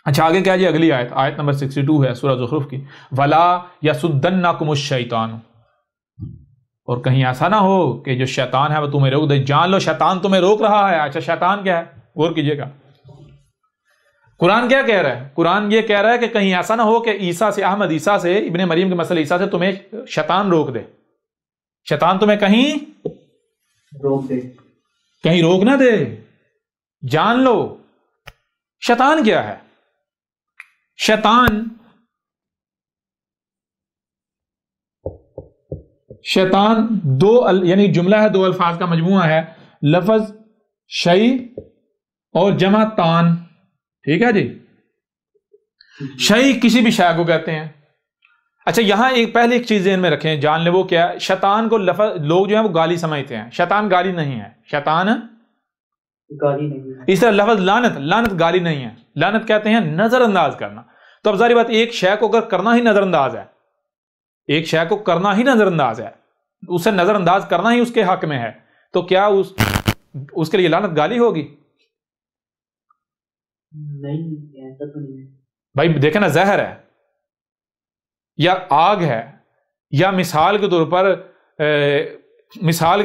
اچھا آگے کیا جی اگلی آیت، آیت نمبر 62 ہے سورہ زخرف کی، وَلَا يَسُدَّنَّكُمُ الشَّيْطَانُ، اور کہیں ایسا نہ ہو کہ جو شیطان ہے وہ تمہیں روک دے. جان لو شیطان تمہیں روک رہا ہے. اچھا شیطان کیا ہے؟ غور کیجئے گا قرآن کیا کہہ رہا ہے. قرآن یہ کہہ رہا ہے کہ کہیں ایسا نہ ہو کہ عیسیٰ سے، احمد عیسیٰ سے، ابن مریم کے مسئلہ عیسیٰ سے تمہیں شیطان روک دے. شیطان تمہیں کہیں روک دے، کہیں روک نہ دے. جان لو شیطان کیا ہے. شیطان دو یعنی جملہ ہے، دو الفاظ کا مجموعہ ہے، لفظ شیء اور جمع تان. ٹھیک ہے جی. شیء کسی بھی شے کو کہتے ہیں. اچھا یہاں پہلے ایک چیز ذہن میں رکھیں، جان لے وہ کیا ہے. شیطان کو لوگ جو ہیں وہ گالی سمجھتے ہیں. شیطان گالی نہیں ہے. شیطان گالی نہیں ہے. اس طرح لفظ لعنت گالی نہیں ہے. لعنت کہتے ہیں نظر انداز کرنا. تو اب ظاہر بات ایک شے کو اگر کرنا ہی نظر انداز ہے، ایک شے کو کرنا ہی نظر انداز ہے، اسے نظر انداز کرنا ہی اس کے حق میں ہے، تو کیا اس کے لیے لعنت گالی ہوگی؟ نہیں، ایسا تو نہیں ہے بھائی. دیکھیں نا، زہر ہے یا آگ ہے، یا مثال کے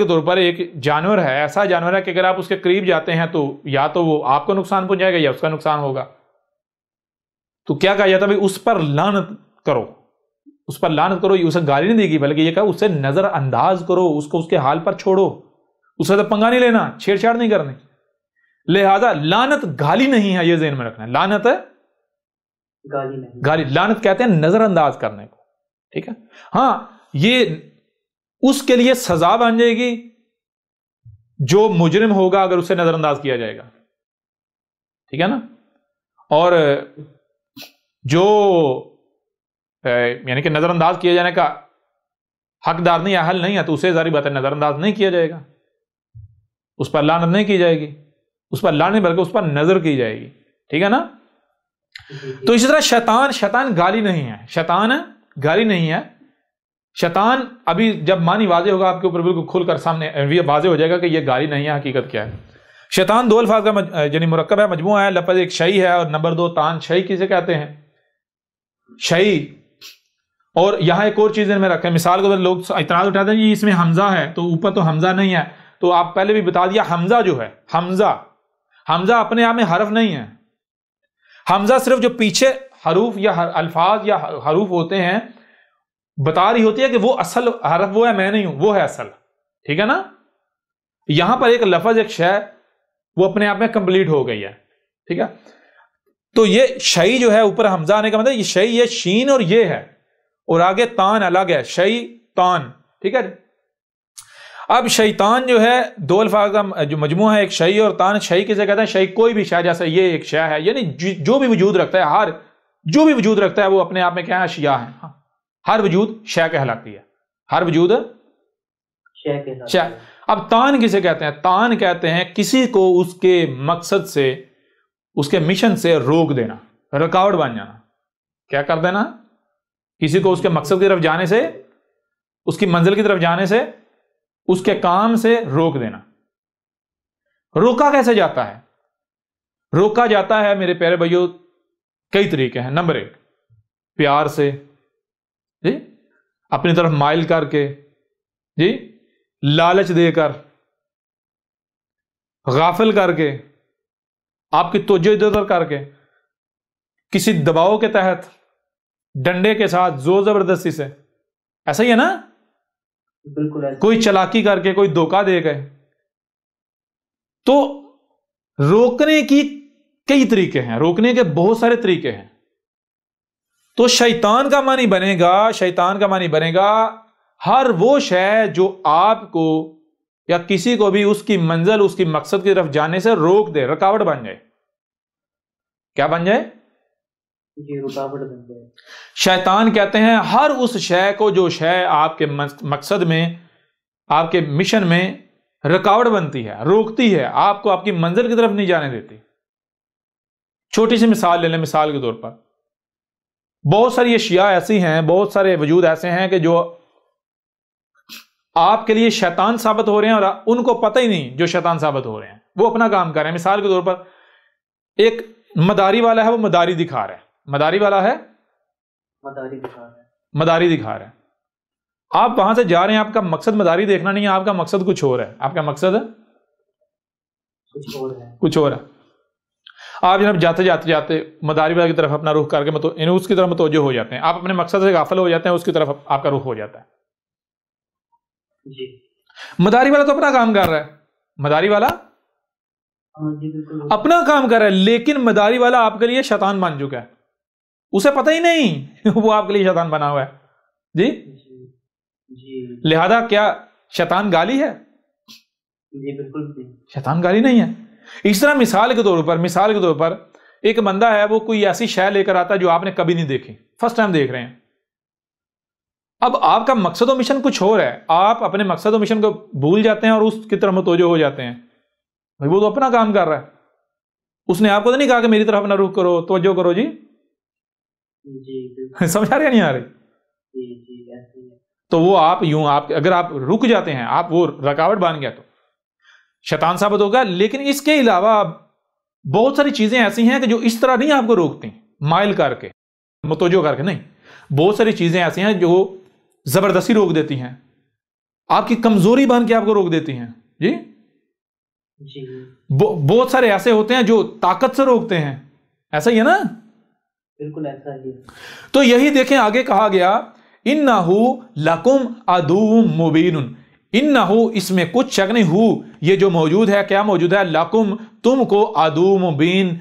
طور پر ایک جانور ہے، ایسا جانور ہے کہ اگر آپ اس کے قریب جاتے ہیں تو یا تو وہ آپ کو نقصان پہنچائے گا یا اس کا نقصان ہوگا. تو کیا کہا جاتا ہے بھائی اس پر لعنت کرو، اس پر لعنت کرو. یہ اسے گالی نہیں دے گی بلکہ یہ کہا اسے نظر انداز کرو، اس کو اس کے حال پر چھوڑو، اسے تو پنگا نہیں لینا، چھیڑ چھاڑ نہیں کرنی. لہذا لعنت گالی نہیں ہے، یہ ذہن میں رکھنا ہے. لعنت گالی نہیں، گالی لعنت کہتے ہیں نظر انداز کرنے کو. ٹھیک ہے. ہاں یہ اس کے لیے سزا بن جائے گی جو مجرم ہوگا اگر اسے نظر انداز کیا جائے گا. ٹھیک ہے نا. اور جو یعنی کہ نظر انداز کیے جانے کا حقدار نہیں، اہل نہیں ہے، تو اسے ظاہری بات ہے نظر انداز نہیں کیا جائے گا، اس پر لعنت نہیں کی جائے گی، اس پر لعنت نہیں بلکہ اس پر نظر کی جائے گی. ٹھیک ہے نا. تو اسی طرح شیطان گالی نہیں ہے. شیطان گالی نہیں ہے. شیطان ابھی جب معنی واضح ہوگا آپ کے اوپر بالکل کھل کر سامنے واضح ہو جائے گا کہ یہ گالی نہیں ہے، حقیقت کیا ہے. شیطان دو الفاظ کا یعنی مرکب ہے، مجموعہ ہے. لفظ ایک شیء ہے اور نمبر 2 تان. شیء کسے کہتے ہیں؟ شیء. اور یہاں ایک اور چیز میں رکھیں، مثال کے طور لوگ اعتراض اٹھاتے ہیں اس میں حمزہ ہے، تو اوپر تو حمزہ نہیں ہے. تو آپ پہلے بھی بتا دیا حمزہ جو ہے، حمزہ اپنے آپ میں حرف نہیں ہے. حمزہ صرف جو پیچھے حروف یا الفاظ یا حروف ہوتے ہیں بتا رہی ہوتی ہے کہ وہ اصل حرف وہ ہے، میں نہیں ہوں، وہ ہے اصل. ٹھیک ہے نا. یہاں پر ایک لفظ ایک شے وہ اپنے آپ میں کمپلیٹ ہو گئی ہے. ٹھیک ہے. تو یہ شیء جو ہے اوپر حمزہ آنے کا مطلب یہ شیء، یہ شین اور یہ ہے، اور آگے تان الگ ہے، شیطان. ٹھیک ہے. اب شیطان جو ہے دو الفاظ کا جو مجموعہ ہے، ایک شیء اور تان. شیء کسے کہتے ہیں؟ شیء کوئی بھی شے، جیسے یہ ایک شے ہے، یعنی جو بھی وجود رکھتا ہے، جو بھی وجود رکھتا ہے وہ اپنے آپ میں کیا ہے؟ اشیاء ہے. ہر وجود شے کہلاتی ہے، ہر وجود شے. اب تان کسے کہتے ہیں؟ تان کہتے ہیں کسی کو اس کے مقصد سے، اس کے مشن سے روک دینا، رکاوٹ بن جانا. کیا کر دینا؟ کسی کو اس کے مقصد کی طرف جانے سے، اس کی منزل کی طرف جانے سے، اس کے کام سے روک دینا. روکا کیسے جاتا ہے؟ روکا جاتا ہے میرے پیارے بھائیو کئی طریقے ہیں. نمبر 1 پیار سے، جی، اپنی طرف مائل کر کے، جی، لالچ دے کر، غافل کر کے، آپ کی توجہ ادھر ادھر کر کے، کسی دباؤ کے تحت، ڈنڈے کے ساتھ، زور زبردستی سے. ایسا ہی ہے نا. بالکل ایسا. کوئی چلاکی کر کے، کوئی دھوکہ دے گئے. تو روکنے کی کئی طریقے ہیں، روکنے کے بہت سارے طریقے ہیں. تو شیطان کا معنی بنے گا ہر وہ شے جو آپ کو یا کسی کو بھی اس کی منزل، اس کی مقصد کی طرف جانے سے روک دے، رکاوٹ بن جائے. کیا بن جائے؟ جی، رکاوٹ بن جائے. شیطان کہتے ہیں ہر اس شے کو جو شے آپ کے مقصد میں، آپ کے مشن میں رکاوٹ بنتی ہے، روکتی ہے، آپ کو آپ کی منزل کی طرف نہیں جانے دیتی. چھوٹی سی مثال لے لیں. مثال کے طور پر بہت ساری اشیاء ایسی ہیں، بہت سارے وجود ایسے ہیں کہ جو آپ کے لیے شیطان ثابت ہو رہے ہیں اور ان کو پتہ ہی نہیں جو شیطان ثابت ہو رہے ہیں، وہ اپنا کام کر رہے ہیں. مثال کے طور پر ایک مداری والا ہے وہ مداری دکھا رہا ہے، مداری والا ہے مداری دکھا رہا ہے، مداری دکھا رہا ہے. آپ وہاں سے جا رہے ہیں، آپ کا مقصد مداری دیکھنا نہیں ہے، آپ کا مقصد کچھ اور ہے. آپ کا مقصد کچھ اور ہے. کچھ اور ہے. آپ جناب جاتے جاتے جاتے مداری والا کی طرف اپنا رخ کر کے اس کی طرف متوجہ ہو جاتے ہیں، آپ اپنے مقصد سے غافل ہو جاتے ہیں، اس کی طرف آپ کا رخ ہو جاتا ہے. جی مداری والا تو اپنا کام کر رہا ہے، مداری والا جی بالکل اپنا کام کر رہا ہے، لیکن مداری والا آپ کے لیے شیطان بن چکا ہے، اسے پتہ ہی نہیں وہ آپ کے لیے شیطان بنا ہوا ہے. جی جی لہذا کیا شیطان گالی ہے؟ جی بالکل نہیں. شیطان گالی نہیں ہے. اس طرح مثال کے طور پر ایک بندہ ہے، وہ کوئی ایسی شے لے کر آتا ہے جو آپ نے کبھی نہیں دیکھی، فرسٹ ٹائم دیکھ رہے ہیں. اب آپ کا مقصد و مشن کچھ اور ہے، آپ اپنے مقصد و مشن کو بھول جاتے ہیں اور اس کی طرف متوجہ ہو جاتے ہیں. وہ تو اپنا کام کر رہا ہے، اس نے آپ کو تو نہیں کہا کہ میری طرف اپنا رخ کرو، توجہ کرو. جی جی سمجھ آ رہی ہے نہیں آ رہی؟ جی ایسے ہی ہے. تو وہ اگر آپ رک جاتے ہیں، آپ وہ رکاوٹ بن گیا تو شیطان ثابت ہوگا. لیکن اس کے علاوہ بہت ساری چیزیں ایسی ہیں کہ جو اس طرح نہیں آپ کو روکتی مائل کر کے، متوجہ کر کے نہیں. بہت ساری چیزیں ایسی ہیں جو زبردستی روک دیتی ہیں، آپ کی کمزوری بن کے آپ کو روک دیتی ہیں. جی جی بہت سارے ایسے ہوتے ہیں جو طاقت سے روکتے ہیں، ایسا ہی ہے نا؟ بالکل ایسا ہی. تو یہی دیکھیں آگے کہا گیا انہو لکم عدو مبین. انہو اس میں کچھ شک نہیں، ہو یہ جو موجود ہے، کیا موجود ہے؟ لکم تم کو، عدو مبین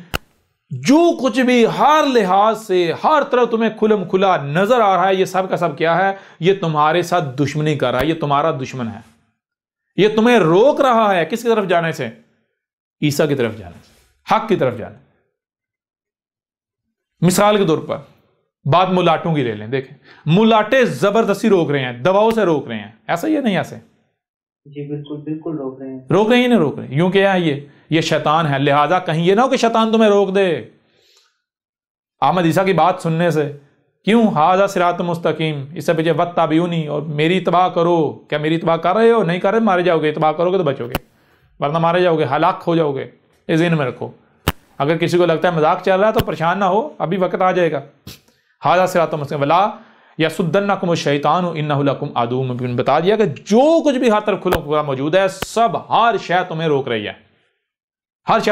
جو کچھ بھی ہر لحاظ سے ہر طرف تمہیں کھلم کھلا نظر آ رہا ہے، یہ سب کا سب کیا ہے؟ یہ تمہارے ساتھ دشمنی کر رہا ہے، یہ تمہارا دشمن ہے، یہ تمہیں روک رہا ہے کس کی طرف جانے سے؟ عیسیٰ کی طرف جانے سے، حق کی طرف جانے. مثال کے طور پر بات ملاٹوں کی لے لیں، دیکھیں ملاٹے زبردستی روک رہے ہیں، دباؤ سے روک رہے ہیں، ایسا ہی ہے نہیں؟ ایسے جی بالکل بالکل روک رہے ہیں. روک رہے ہیں نہیں روک رہے ہیں؟ یوں کیا ہے یہ شیطان ہے. لہذا کہیں یہ نہ ہو کہ شیطان تمہیں روک دے احمد عیسیٰ کی بات سننے سے. کیوں؟ ھذا صراط مستقیم، اس سے پیچھے واتبعونی، اور میری اتباع کرو. کیا میری اتباع کر رہے ہو؟ نہیں کر رہے مارے جاؤ گے. اتباع کرو گے تو بچو گے، ورنہ مارے جاؤ گے، ہلاک ہو جاؤ گے. یہ ذہن میں رکھو. اگر کسی کو لگتا ہے مذاق چل رہا ہے تو پریشان نہ ہو، ابھی وقت آ جائے گا. ھذا صراط مستقیم ولا یصدنکم الشیطان انہ لکم عدو مبین. بتا دیا کہ جو کچھ بھی ہر طرف کھلا موجود ہے، سب ہر شے تمہیں روک رہی ہے، ہر شے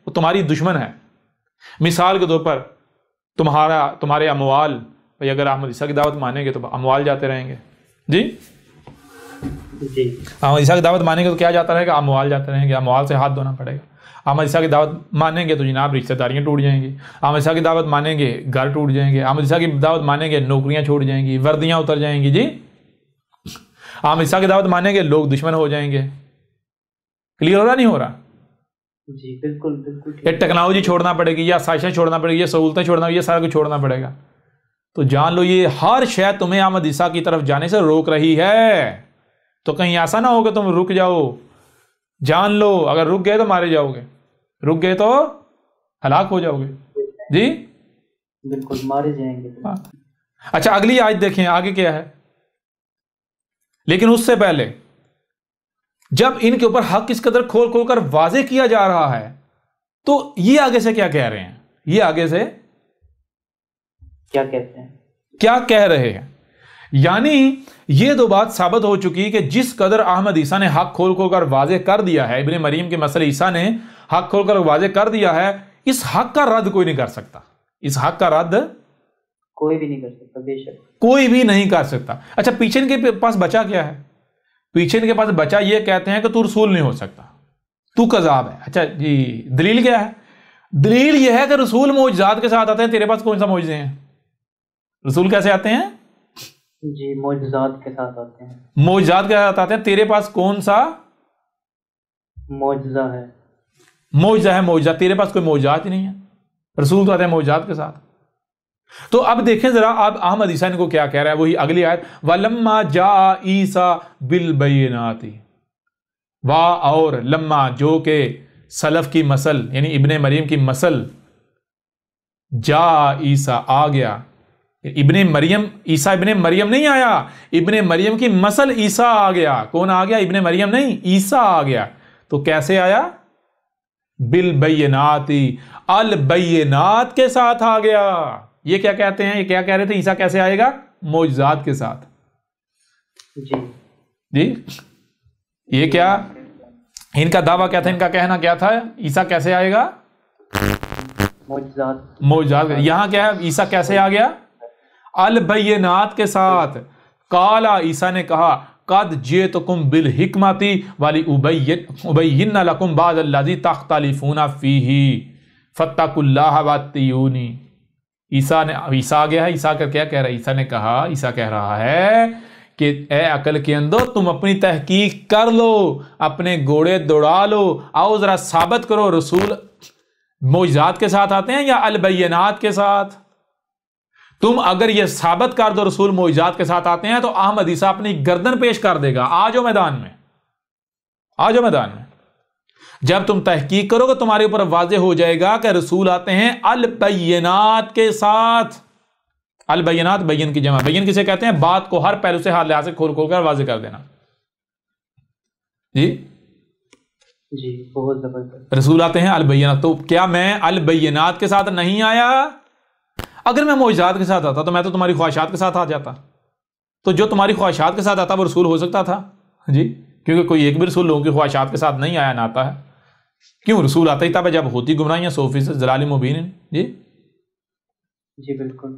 تمہاری دشمن ہے. مثال کے طور پر تمہارے اموال، بھئی اگر احمد عیسیٰ کی دعوت مانیں گے تو اموال جاتے رہیں گے. جی احمد عیسیٰ کی دعوت مانیں گے تو کیا جاتا رہے گا؟ اموال جاتے رہیں گے، اموال سے ہاتھ دھونا پڑے گا. احمد عیسیٰ کی دعوت مانیں گے تو جناب رشتہ داریاں ٹوٹ جائیں گی. احمد عیسیٰ کی دعوت مانیں گے گھر ٹوٹ جائیں گے. احمد عیسیٰ کی دعوت مانیں گے نوکریاں چھوٹ جائیں گی، وردیاں اتر جائیں گی. جی احمد عیسیٰ کی دعوت مانیں گے لوگ دشمن ہو جائیں گے. کلیئر ہو رہا نہیں ہو رہا؟ جی بالکل بالکل. یہ ٹیکنالوجی چھوڑنا پڑے گی، یا سائشیں چھوڑنا پڑے گی، یہ سہولتیں چھوڑنا، یہ سارا کچھ چھوڑنا پڑے گا. تو جان لو یہ ہر شے تمہیں احمد عیسیٰ کی طرف جانے سے روک رہی ہے. تو کہیں ایسا نہ ہو کہ تم رک جاؤ. جان لو اگر رک گئے تو مارے جاؤ گے، رک گئے تو ہلاک ہو جاؤ گے. جی بالکل مارے جائیں گے. اچھا اگلی آیت دیکھیں آگے کیا ہے. لیکن اس سے پہلے جب ان کے اوپر حق اس قدر کھول کھول کر واضح کیا جا رہا ہے تو یہ آگے سے کیا کہہ رہے ہیں؟ یہ آگے سے کیا کہتے ہیں؟ کیا کہہ رہے ہیں؟ یعنی یہ دو بات ثابت ہو چکی کہ جس قدر احمد عیسیٰ نے حق کھول کھول کر واضح کر دیا ہے، ابن مریم کے مسئلہ عیسیٰ نے حق کھول کر واضح کر دیا ہے، اس حق کا رد کوئی نہیں کر سکتا. اس حق کا رد کوئی بھی نہیں کر سکتا، بے شک کوئی بھی نہیں کر سکتا. اچھا پیچھے ان کے پاس بچا کیا ہے؟ پیچھے ان کے پاس بچا یہ کہتے ہیں کہ تو رسول نہیں ہو سکتا، تو کذاب ہے. اچھا جی دلیل کیا ہے؟ دلیل یہ ہے کہ رسول معجزات کے ساتھ آتے ہیں، تیرے پاس کون سا معجزے ہیں؟ رسول کیسے آتے ہیں؟ جی معجزات کے ساتھ آتے ہیں. معجزات کے ساتھ آتے ہیں، تیرے پاس کون سا معجزہ ہے؟ معجزہ ہے. معجزہ تیرے پاس کوئی معجزات ہی نہیں ہے، رسول تو آتے ہیں معجزات کے ساتھ. تو اب دیکھیں ذرا اب احمد عیسیٰ کو کیا کہہ رہا ہے، وہی اگلی آیت وَلَمَّا جَاءَ عِيسَىٰ بِالْبَيِّنَاتِ. اور لما جو کہ سلف کی مسل یعنی ابن مریم کی مسل، جا عیسیٰ آ گیا. ابن مریم عیسیٰ ابن مریم نہیں آیا، ابن مریم کی مسل عیسیٰ آ گیا. کون آ گیا؟ ابن مریم نہیں، عیسیٰ آ گیا. تو کیسے آیا؟ بالبینات، البینات کے ساتھ آ گیا. یہ کیا کہتے ہیں؟ یہ کیا کہہ رہے تھے؟ عیسیٰ کیسے آئے گا؟ معجزات کے ساتھ. جی یہ کیا ان کا دعویٰ کیا تھا؟ ان کا کہنا کیا تھا؟ عیسیٰ کیسے آئے گا؟ معجزات. یہاں کیا ہے؟ عیسیٰ کیسے آ گیا؟ البینات کے ساتھ. قالا عیسیٰ نے کہا قد جئتکم بالحکمۃ ولابین لکم بعض الذی تختلفون فیہ فاتقوا اللہ واتقون. عیسیٰ آ گیا ہے. عیسیٰ کا کیا کہہ رہا ہے؟ عیسیٰ نے کہا، عیسیٰ کہہ رہا ہے کہ اے عقل کے اندر تم اپنی تحقیق کر لو، اپنے گھوڑے دوڑا لو، آؤ ذرا ثابت کرو رسول معجزات کے ساتھ آتے ہیں یا البینات کے ساتھ. تم اگر یہ ثابت کر دو رسول معجزات کے ساتھ آتے ہیں تو احمد عیسیٰ اپنی گردن پیش کر دے گا. آ جاؤ میدان میں، آ جاؤ میدان میں. جب تم تحقیق کرو گے تمہارے اوپر واضح ہو جائے گا کہ رسول آتے ہیں البینات کے ساتھ. البینات بین کی جمع. بین کسے کہتے ہیں؟ بات کو ہر پہلو سے ہر لحاظ سے کھول کھول کر واضح کر دینا. جی بہت زبردست. رسول آتے ہیں البینات. تو کیا میں البینات کے ساتھ نہیں آیا؟ اگر میں معجزات کے ساتھ آتا تو میں تو تمہاری خواہشات کے ساتھ آ جاتا. تو جو تمہاری خواہشات کے ساتھ آتا وہ رسول ہو سکتا تھا؟ جی کیونکہ کوئی ایک بھی رسول لوگوں کی خواہشات کے ساتھ نہیں آیا نہ آتا ہے. کیوں؟ رسول آتا ہی تھا جب ہوتی گمراہیاں 100% ضلال مبین. جی بالکل.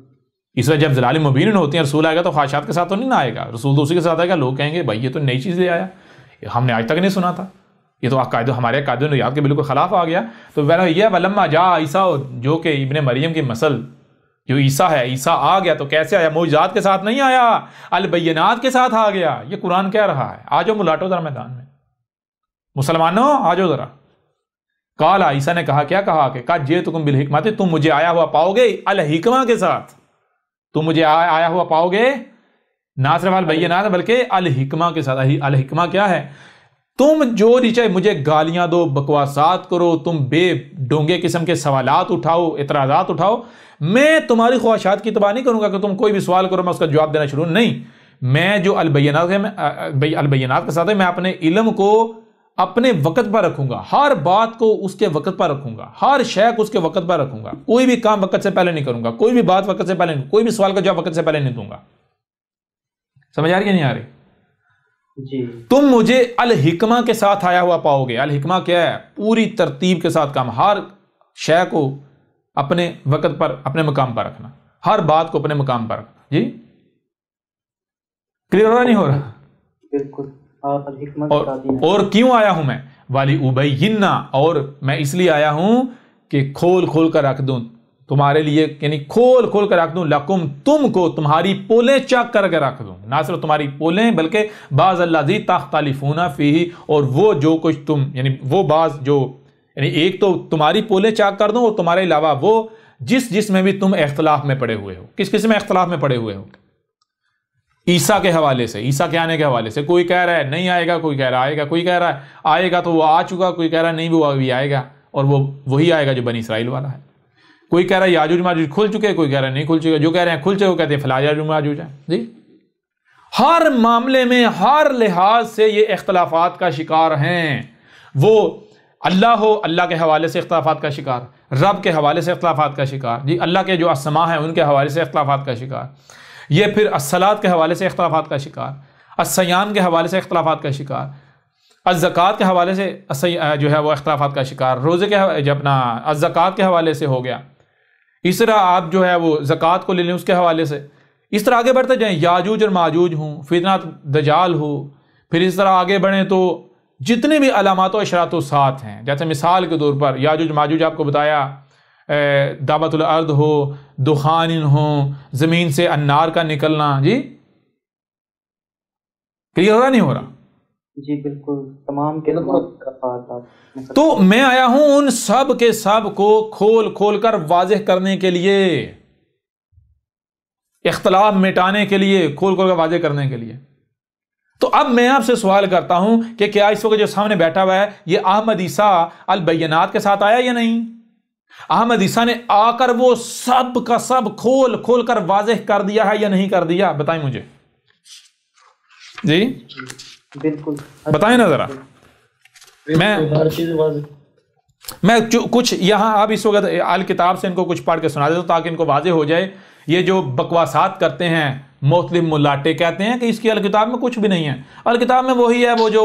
اس وجہ جب ضلال مبین ہوتی ہیں رسول آئے گا تو خواہشات کے ساتھ تو نہیں نہ آئے گا. رسول تو اسی کے ساتھ آئے گا. لوگ کہیں گے بھائی یہ تو نئی چیز لے آیا، ہم نے آج تک نہیں سنا تھا، یہ تو ہمارے قاعدہ نریات کے بالکل خلاف آ گیا. تو یہ ولما جاء عیسیٰ، جو کہ ابن مریم کی مسل جو عیسیٰ ہے، عیسیٰ آ گیا تو کیسے آیا؟ معجزات کے ساتھ نہیں آیا، البینات کے ساتھ آ گیا. یہ قرآن کہہ رہا ہے. آ جاؤ ملاٹو ذرا میدان میں، مسلمانوں آ جاؤ ذرا. قالا عیسیٰ نے کہا، کیا کہا کہ قد جئتکم بالحکمۃ، تم مجھے آیا ہوا پاؤ گے الحکمہ کے ساتھ. تم مجھے آیا ہوا پاؤ گے نہ صرف البینات بلکہ الحکمہ کے ساتھ. الحکمہ کیا ہے؟ تم جو نیچے مجھے گالیاں دو، بکواسات کرو، تم بے ڈونگے قسم کے سوالات اٹھاؤ، اعتراضات اٹھاؤ، میں تمہاری خواہشات کی تباہ نہیں کروں گا کہ تم کوئی بھی سوال کرو میں اس کا جواب دینا شروع نہیں. میں جو البینات کے ساتھ ہے، میں اپنے علم کو اپنے وقت پر رکھوں گا، ہر بات کو اس کے وقت پر رکھوں گا، ہر شے کو اس کے وقت پر رکھوں گا. کوئی بھی کام وقت سے پہلے نہیں کروں گا، کوئی بھی بات وقت سے پہلے نہیں، کوئی بھی سوال کا جواب وقت سے پہلے نہیں دوں گا. سمجھ آ رہی ہے نہیں آ رہی؟ جی. تم مجھے الحکمہ کے ساتھ آیا ہوا پاؤ گے. الحکمہ کیا ہے؟ پوری ترتیب کے ساتھ کام، ہر شے کو اپنے وقت پر اپنے مقام پر رکھنا، ہر بات کو اپنے مقام پر رکھنا. جی کلیئر ہو رہا نہیں ہو رہا؟ بالکل. اور کیوں آیا ہوں میں؟ والی ابین، اور میں اس لیے آیا ہوں کہ کھول کھول کر رکھ دوں تمہارے لیے، یعنی کھول کھول کر رکھ دوں لکم، تم کو تمہاری پولیں چک کر کے رکھ دوں. نہ صرف تمہاری پولیں بلکہ بعض الذی تختلفون فیہ، اور وہ جو کچھ تم، یعنی وہ بعض جو، یعنی ایک تو تمہاری پولیں چاک کر دوں، اور تمہارے علاوہ وہ جس میں بھی تم اختلاف میں پڑے ہوئے ہو. کس میں اختلاف میں پڑے ہوئے ہو؟ عیسیٰ کے حوالے سے، عیسیٰ کے آنے کے حوالے سے. کوئی کہہ رہا ہے نہیں آئے گا، کوئی کہہ رہا ہے آئے گا، کوئی کہہ رہا ہے آئے گا تو وہ آ چکا، کوئی کہہ رہا ہے نہیں وہ ابھی آئے گا اور وہ وہی آئے گا جو بنی اسرائیل والا ہے. کوئی کہہ رہا ہے یاجوج ماجوج کھل چکے، کوئی کہہ رہا ہے نہیں کھل چکے. جو کہہ رہے ہیں کھل چکے وہ کہتے ہیں فلاں یاجوج ماجوج ہے. جی ہر معاملے میں ہر لحاظ سے یہ اختلافات کا شکار ہیں. وہ اللہ ہو، اللہ کے حوالے سے اختلافات کا شکار، رب کے حوالے سے اختلافات کا شکار. جی اللہ کے جو اسماء ہیں ان کے حوالے سے اختلافات کا شکار. یہ پھر الصلاۃ کے حوالے سے اختلافات کا شکار، الصیام کے حوالے سے اختلافات کا شکار، الزکوٰۃ کے حوالے سے جو ہے وہ اختلافات کا شکار. روزے کے جو اپنا الزکوٰۃ کے حوالے سے ہو گیا. اس طرح آپ جو ہے وہ زکوٰۃ کو لے لیں اس کے حوالے سے. اس طرح آگے بڑھتے جائیں، یاجوج اور ماجوج ہوں، فتنہ دجال ہو. پھر اس طرح آگے بڑھیں تو جتنے بھی علامات و اشراط و ساتھ ہیں، جیسے مثال کے طور پر یاجوج ماجوج آپ کو بتایا، دعوت الارض ہو، دخان ہو، زمین سے انار کا نکلنا. جی کلیئر ہو رہا نہیں ہو رہا؟ جی بالکل. تمام کے تو میں آیا ہوں ان سب کے سب کو کھول کھول کر واضح کرنے کے لیے، اختلاف مٹانے کے لیے، کھول کھول کر واضح کرنے کے لیے. تو اب میں آپ سے سوال کرتا ہوں کہ کیا اس وقت جو سامنے بیٹھا ہوا ہے یہ احمد عیسیٰ البینات کے ساتھ آیا یا نہیں؟ احمد عیسیٰ نے آ کر وہ سب کا سب کھول کھول کر واضح کر دیا ہے یا نہیں کر دیا؟ بتائیں مجھے. جی بالکل بتائیں نا ذرا. میں میں کچھ یہاں اب اس وقت الکتاب سے ان کو کچھ پڑھ کے سنا دیتا ہوں تاکہ ان کو واضح ہو جائے. یہ جو بکواسات کرتے ہیں مختلف ملاٹے، کہتے ہیں کہ اس کی الکتاب میں کچھ بھی نہیں ہے. الکتاب میں وہی ہے وہ جو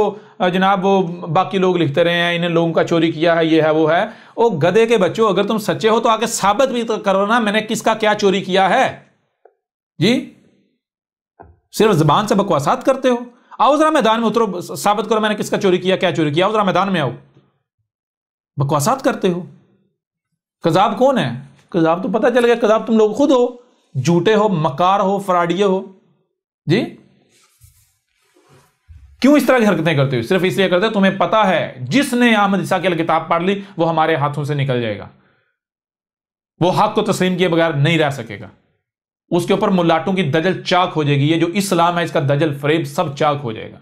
جناب وہ باقی لوگ لکھتے رہے ہیں، انہیں لوگوں کا چوری کیا ہے، یہ ہے وہ ہے. او گدھے کے بچوں، اگر تم سچے ہو تو آگے ثابت بھی تو کرو نا میں نے کس کا کیا چوری کیا ہے. جی صرف زبان سے بکواسات کرتے ہو. آؤ ذرا میدان میں اترو، ثابت کرو میں نے کس کا چوری کیا، کیا چوری کیا. آؤ ذرا میدان میں آؤ. بکواسات کرتے ہو. کذاب کون ہے؟ کذاب تو پتہ چل گیا، کذاب تم لوگ خود ہو، جھوٹے ہو، مکار ہو، فراڈیے ہو. جی کیوں اس طرح کی حرکتیں کرتے ہو؟ صرف اس لیے کرتے ہو تمہیں پتا ہے جس نے احمد عیسیٰ کی کتاب پڑھ لی وہ ہمارے ہاتھوں سے نکل جائے گا، وہ حق کو تسلیم کیے بغیر نہیں رہ سکے گا. اس کے اوپر ملاٹوں کی دجل چاک ہو جائے گی. یہ جو اسلام ہے اس کا دجل فریب سب چاک ہو جائے گا.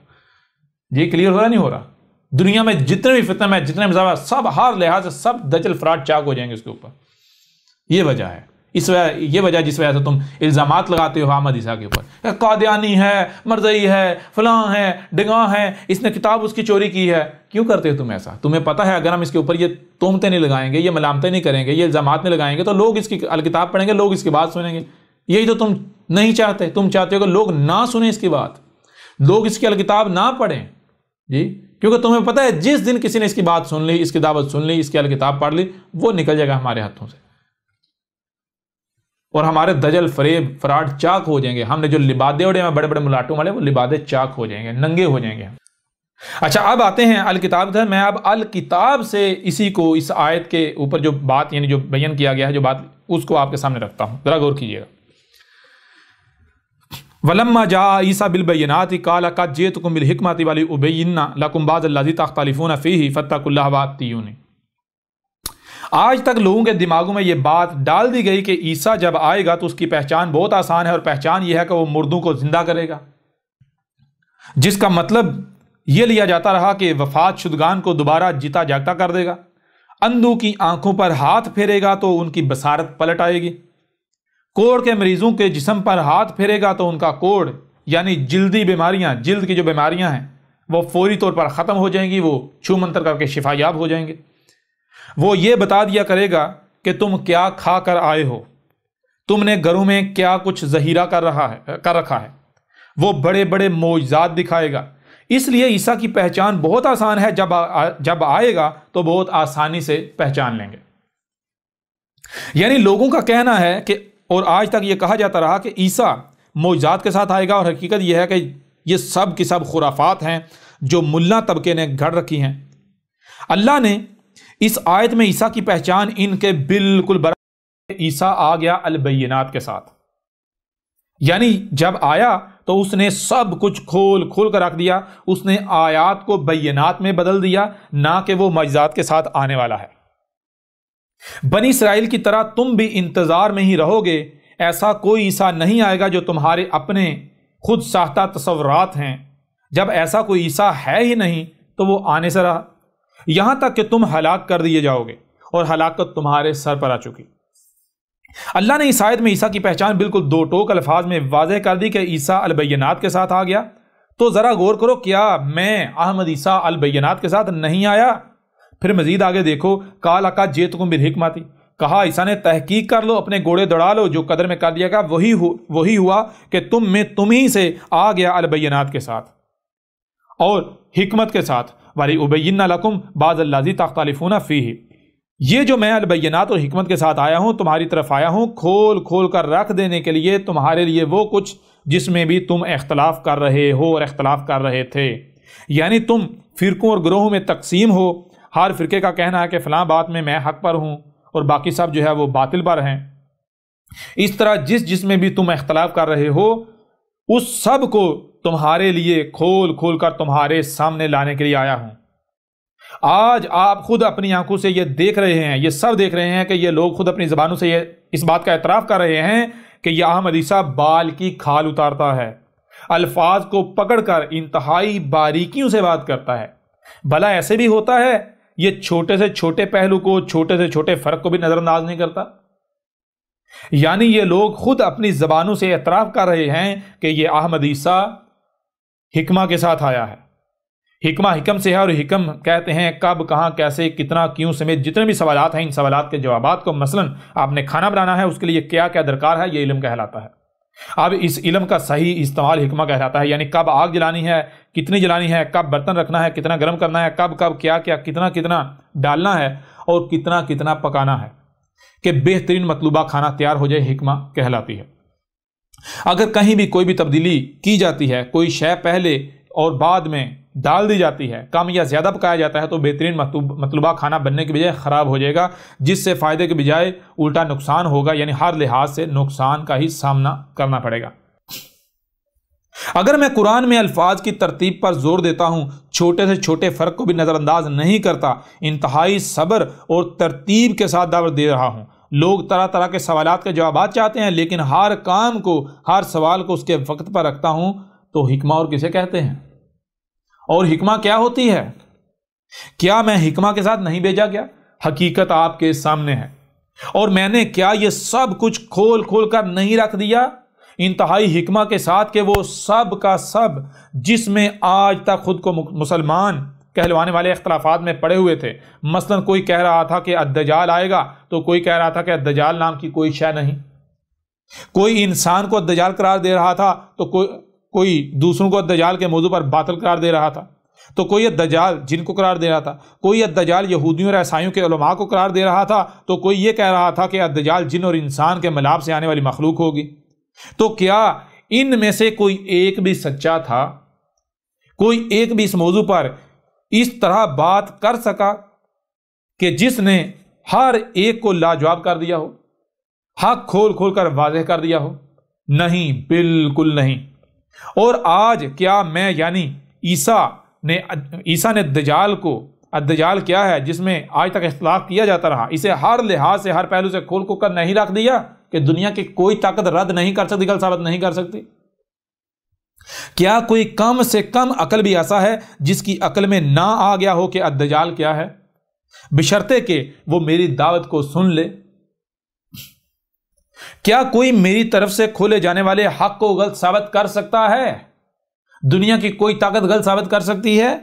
جی کلیئر ہو رہا نہیں ہو رہا؟ دنیا میں جتنے بھی فتنہ میں جتنے مذاہب سب ہر لحاظ سے سب دجل فراڈ چاک ہو جائیں گے اس کے اوپر. یہ وجہ ہے، یہ وجہ جس وجہ سے تم الزامات لگاتے ہو احمد عیسیٰ کے اوپر، قادیانی ہے، مرزئی ہے، فلاں ہے، ڈگاں ہے، اس نے کتاب اس کی چوری کی ہے. کیوں کرتے ہو تم ایسا؟ تمہیں پتہ ہے اگر ہم اس کے اوپر یہ تہمتیں نہیں لگائیں گے، یہ ملامتیں نہیں کریں گے، یہ الزامات نہیں لگائیں گے تو لوگ اس کی الکتاب پڑھیں گے، لوگ اس کی بات سنیں گے. یہی تو تم نہیں چاہتے. تم چاہتے ہو کہ لوگ نہ سنیں اس کی بات، لوگ اس کی الکتاب نہ پڑھیں. جی کیونکہ تمہیں پتہ ہے جس دن کسی نے اس کی بات سن لی، اس کی دعوت سن لی، اس کی الکتاب پڑھ لی، وہ نکل جائے گا ہمارے ہاتھوں سے اور ہمارے دجل فریب فراڈ چاک ہو جائیں گے. ہم نے جو لبادے اڑے ہیں بڑے بڑے ملاٹوں والے، وہ لبادے چاک ہو جائیں گے، ننگے ہو جائیں گے. اچھا اب آتے ہیں الکتاب سے. میں اب الکتاب سے اسی کو اس آیت کے اوپر جو بات یعنی جو بیان کیا گیا ہے جو بات اس کو آپ کے سامنے رکھتا ہوں، ذرا غور کیجیے گا. وَلَمَّا جَاءَ عِيسَىٰ بِالْبَيِّنَاتِ قَالَ قَدْ جِئْتُكُم بِالْحِكْمَةِ وَلِأُبَيِّنَ لَكُم بَعْضَ الَّذِي تَخْتَلِفُونَ فِيهِ فَاتَّقُوا اللَّهَ وَأَطِيعُونِ. آج تک لوگوں کے دماغوں میں یہ بات ڈال دی گئی کہ عیسیٰ جب آئے گا تو اس کی پہچان بہت آسان ہے، اور پہچان یہ ہے کہ وہ مردوں کو زندہ کرے گا، جس کا مطلب یہ لیا جاتا رہا کہ وفات شدگان کو دوبارہ جیتا جاگتا کر دے گا. اندھوں کی آنکھوں پر ہاتھ پھیرے گا تو ان کی بصارت پلٹ آئے گی. کوڑ کے مریضوں کے جسم پر ہاتھ پھیرے گا تو ان کا کوڑ یعنی جلدی بیماریاں، جلد کی جو بیماریاں ہیں وہ فوری طور پر ختم ہو جائیں گی، وہ چھو منتر کر کے شفا یاب ہو جائیں گے. وہ یہ بتا دیا کرے گا کہ تم کیا کھا کر آئے ہو، تم نے گھروں میں کیا کچھ ذخیرہ کر رکھا ہے. وہ بڑے بڑے معجزات دکھائے گا. اس لیے عیسیٰ کی پہچان بہت آسان ہے، جب آئے گا تو بہت آسانی سے پہچان لیں گے. یعنی لوگوں کا کہنا ہے کہ اور آج تک یہ کہا جاتا رہا کہ عیسیٰ معجزات کے ساتھ آئے گا، اور حقیقت یہ ہے کہ یہ سب کی سب خرافات ہیں جو ملا طبقے نے گھڑ رکھی ہیں. اللہ نے اس آیت میں عیسیٰ کی پہچان ان کے بالکل برابر، عیسیٰ آ گیا البینات کے ساتھ. یعنی جب آیا تو اس نے سب کچھ کھول کر رکھ دیا. اس نے آیات کو بینات میں بدل دیا، نہ کہ وہ معجزات کے ساتھ آنے والا ہے. بنی اسرائیل کی طرح تم بھی انتظار میں ہی رہو گے. ایسا کوئی عیسیٰ نہیں آئے گا جو تمہارے اپنے خود ساختہ تصورات ہیں. جب ایسا کوئی عیسیٰ ہے ہی نہیں تو وہ آنے سے رہا، یہاں تک کہ تم ہلاک کر دیے جاؤ گے اور ہلاکت تمہارے سر پر آ چکی. اللہ نے اس آیت میں عیسیٰ کی پہچان بالکل دو ٹوک الفاظ میں واضح کر دی کہ عیسیٰ البینات کے ساتھ آ گیا. تو ذرا غور کرو، کیا میں احمد عیسیٰ البینات کے ساتھ نہیں آیا؟ پھر مزید آگے دیکھو، قال قد جئتکم بالحکمۃ، کہا عیسیٰ نے تحقیق کر لو، اپنے گھوڑے دوڑا لو، جو قدر میں کر دیا گا وہی ہوا کہ تم ہی سے آ گیا البینات کے ساتھ اور حکمت کے ساتھ. وَلِأُبَيِّنَّ لَكُمْ بَعْضَ الَّذِي تَخْتَلِفُونَ فِيهِ، یہ جو میں البینات اور حکمت کے ساتھ آیا ہوں تمہاری طرف آیا ہوں کھول کر رکھ دینے کے لیے تمہارے لیے وہ کچھ جس میں بھی تم اختلاف کر رہے ہو اور اختلاف کر رہے تھے. یعنی تم فرقوں اور گروہوں میں تقسیم ہو، ہر فرقے کا کہنا ہے کہ فلاں بات میں حق پر ہوں اور باقی سب جو ہے وہ باطل پر ہیں. اس طرح جس میں بھی تم اختلاف کر رہے ہو اس سب کو تمہارے لیے کھول کر تمہارے سامنے لانے کے لیے آیا ہوں. آج آپ خود اپنی آنکھوں سے یہ دیکھ رہے ہیں، یہ سب دیکھ رہے ہیں کہ یہ لوگ خود اپنی زبانوں سے اس بات کا اعتراف کر رہے ہیں کہ یہ احمد عیسیٰ بال کی کھال اتارتا ہے، الفاظ کو پکڑ کر انتہائی باریکیوں سے بات کرتا ہے. بھلا ایسے بھی ہوتا ہے؟ یہ چھوٹے سے چھوٹے پہلو کو، چھوٹے سے چھوٹے فرق کو بھی نظر انداز نہیں کرتا. یعنی یہ لوگ خود اپنی زبانوں سے اعتراف کر رہے ہیں کہ یہ احمد عیسیٰ حکمہ کے ساتھ آیا ہے. حکم سے ہے، اور حکم کہتے ہیں کب، کہاں، کیسے، کتنا، کیوں سمیت جتنے بھی سوالات ہیں، ان سوالات کے جوابات کو، مثلا آپ نے کھانا بنانا ہے، اس کے لیے کیا کیا درکار ہے، یہ علم کہلاتا ہے۔ اب اس علم کا صحیح استعمال حکمہ کہلاتا ہے، یعنی کب آگ جلانی ہے، کتنی جلانی ہے، کب برتن رکھنا ہے، کتنا گرم کرنا ہے، کب کب کیا کیا، کتنا کتنا ڈالنا ہے، اور کتنا کتنا پکانا ہے کہ بہترین مطلوبہ کھانا تیار ہو جائے، حکمہ کہلاتی ہے۔ اگر کہیں بھی کوئی بھی تبدیلی کی جاتی ہے، کوئی شے پہلے اور بعد میں ڈال دی جاتی ہے، کم یا زیادہ پکایا جاتا ہے، تو بہترین مطلوبہ کھانا بننے کے بجائے خراب ہو جائے گا، جس سے فائدے کے بجائے الٹا نقصان ہوگا، یعنی ہر لحاظ سے نقصان کا ہی سامنا کرنا پڑے گا۔ اگر میں قرآن میں الفاظ کی ترتیب پر زور دیتا ہوں، چھوٹے سے چھوٹے فرق کو بھی نظر انداز نہیں کرتا، انتہائی صبر اور ترتیب کے ساتھ دعوت دے رہا ہوں۔ لوگ طرح طرح کے سوالات کے جوابات چاہتے ہیں، لیکن ہر کام کو، ہر سوال کو اس کے وقت پر رکھتا ہوں، تو حکمہ اور کسے کہتے ہیں؟ اور حکمہ کیا ہوتی ہے؟ کیا میں حکمہ کے ساتھ نہیں بھیجا گیا؟ حقیقت آپ کے سامنے ہے، اور میں نے کیا یہ سب کچھ کھول کھول کر نہیں رکھ دیا انتہائی حکمہ کے ساتھ، کہ وہ سب کا سب جس میں آج تک خود کو مسلمان کہلوانے والے اختلافات میں پڑے ہوئے تھے۔ مثلا کوئی کہہ رہا تھا کہ الدجال آئے گا، تو کوئی کہہ رہا تھا کہ الدجال نام کی کوئی شے نہیں، کوئی انسان کو الدجال قرار دے رہا تھا، تو کوئی دوسروں کو الدجال کے موضوع پر باطل قرار دے رہا تھا، تو کوئی الدجال جن کو قرار دے رہا تھا، کوئی الدجال یہودیوں اور عیسائیوں کے علماء کو قرار دے رہا تھا، تو کوئی یہ کہہ رہا تھا کہ الدجال جن اور انسان کے ملاب سے آنے والی مخلوق ہوگی۔ تو کیا ان میں سے کوئی ایک بھی سچا تھا؟ کوئی ایک بھی اس موضوع پر اس طرح بات کر سکا کہ جس نے ہر ایک کو لاجواب کر دیا ہو، حق کھول کھول کر واضح کر دیا ہو؟ نہیں، بالکل نہیں۔ اور آج کیا میں یعنی عیسیٰ نے الدجال کیا ہے جس میں آج تک اختلاف کیا جاتا رہا، اسے ہر لحاظ سے، ہر پہلو سے کھول کھول کر نہیں رکھ دیا کہ دنیا کی کوئی طاقت رد نہیں کر سکتی، غلط ثابت نہیں کر سکتی؟ کیا کوئی کم سے کم عقل بھی ایسا ہے جس کی عقل میں نہ آ گیا ہو کہ الدجال کیا ہے، بشرطے کہ وہ میری دعوت کو سن لے؟ کیا کوئی میری طرف سے کھولے جانے والے حق کو غلط ثابت کر سکتا ہے؟ دنیا کی کوئی طاقت غلط ثابت کر سکتی ہے؟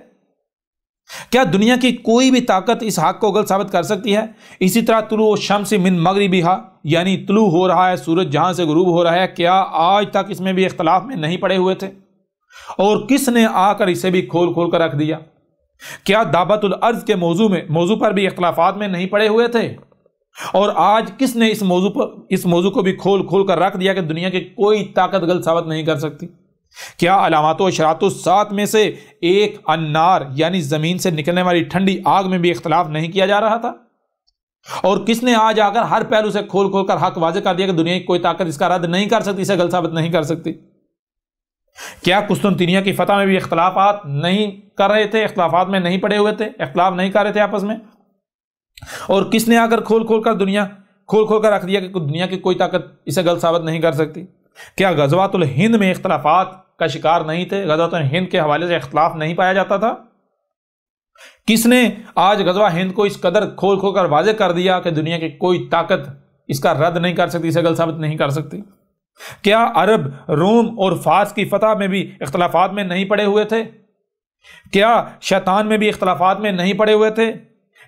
کیا دنیا کی کوئی بھی طاقت اس حق کو غلط ثابت کر سکتی ہے؟ اسی طرح طلوع الشمس من مغربہا، یعنی طلوع ہو رہا ہے سورج جہاں سے غروب ہو رہا ہے، کیا آج تک اس میں بھی اختلاف میں نہیں پڑے ہوئے تھے؟ اور کس نے آ کر اسے بھی کھول کھول کر رکھ دیا؟ کیا دعوت الارض کے موضوع پر بھی اختلافات میں نہیں پڑے ہوئے تھے؟ اور آج کس نے اس موضوع کو بھی کھول کھول کر رکھ دیا کہ دنیا کی کوئی طاقت غلط ثابت نہیں کر سکتی؟ کیا علامات و اشارات الساعت میں سے ایک النار یعنی زمین سے نکلنے والی ٹھنڈی آگ میں بھی اختلاف نہیں کیا جا رہا تھا؟ اور کس نے آج آ کر ہر پہلو سے کھول کھول کر حق واضح کر دیا کہ دنیا کی کوئی طاقت اس کا رد نہیں کر سکتی، اسے غلط ثابت نہیں کر سکتی؟ کیا قسطنطنیہ کی فتح میں بھی اختلافات نہیں کر رہے تھے، اختلافات میں نہیں پڑے ہوئے تھے، اختلاف نہیں کر رہے تھے آپس میں؟ اور کس نے آ کر کھول کھول کر رکھ دیا کہ دنیا کی کوئی طاقت اسے غلط ثابت نہیں کر سکتی؟ کیا غزوات الہند میں اختلافات کا شکار نہیں تھے؟ غزوات الہند کے حوالے سے اختلاف نہیں پایا جاتا تھا؟ کس نے آج غزوہ ہند کو اس قدر کھول کھول کر واضح کر دیا کہ دنیا کی کوئی طاقت اس کا رد نہیں کر سکتی، اسے غلط ثابت نہیں کر سکتی؟ کیا عرب، روم اور فارس کی فتح میں بھی اختلافات میں نہیں پڑے ہوئے تھے؟ کیا شیطان میں بھی اختلافات میں نہیں پڑے ہوئے تھے؟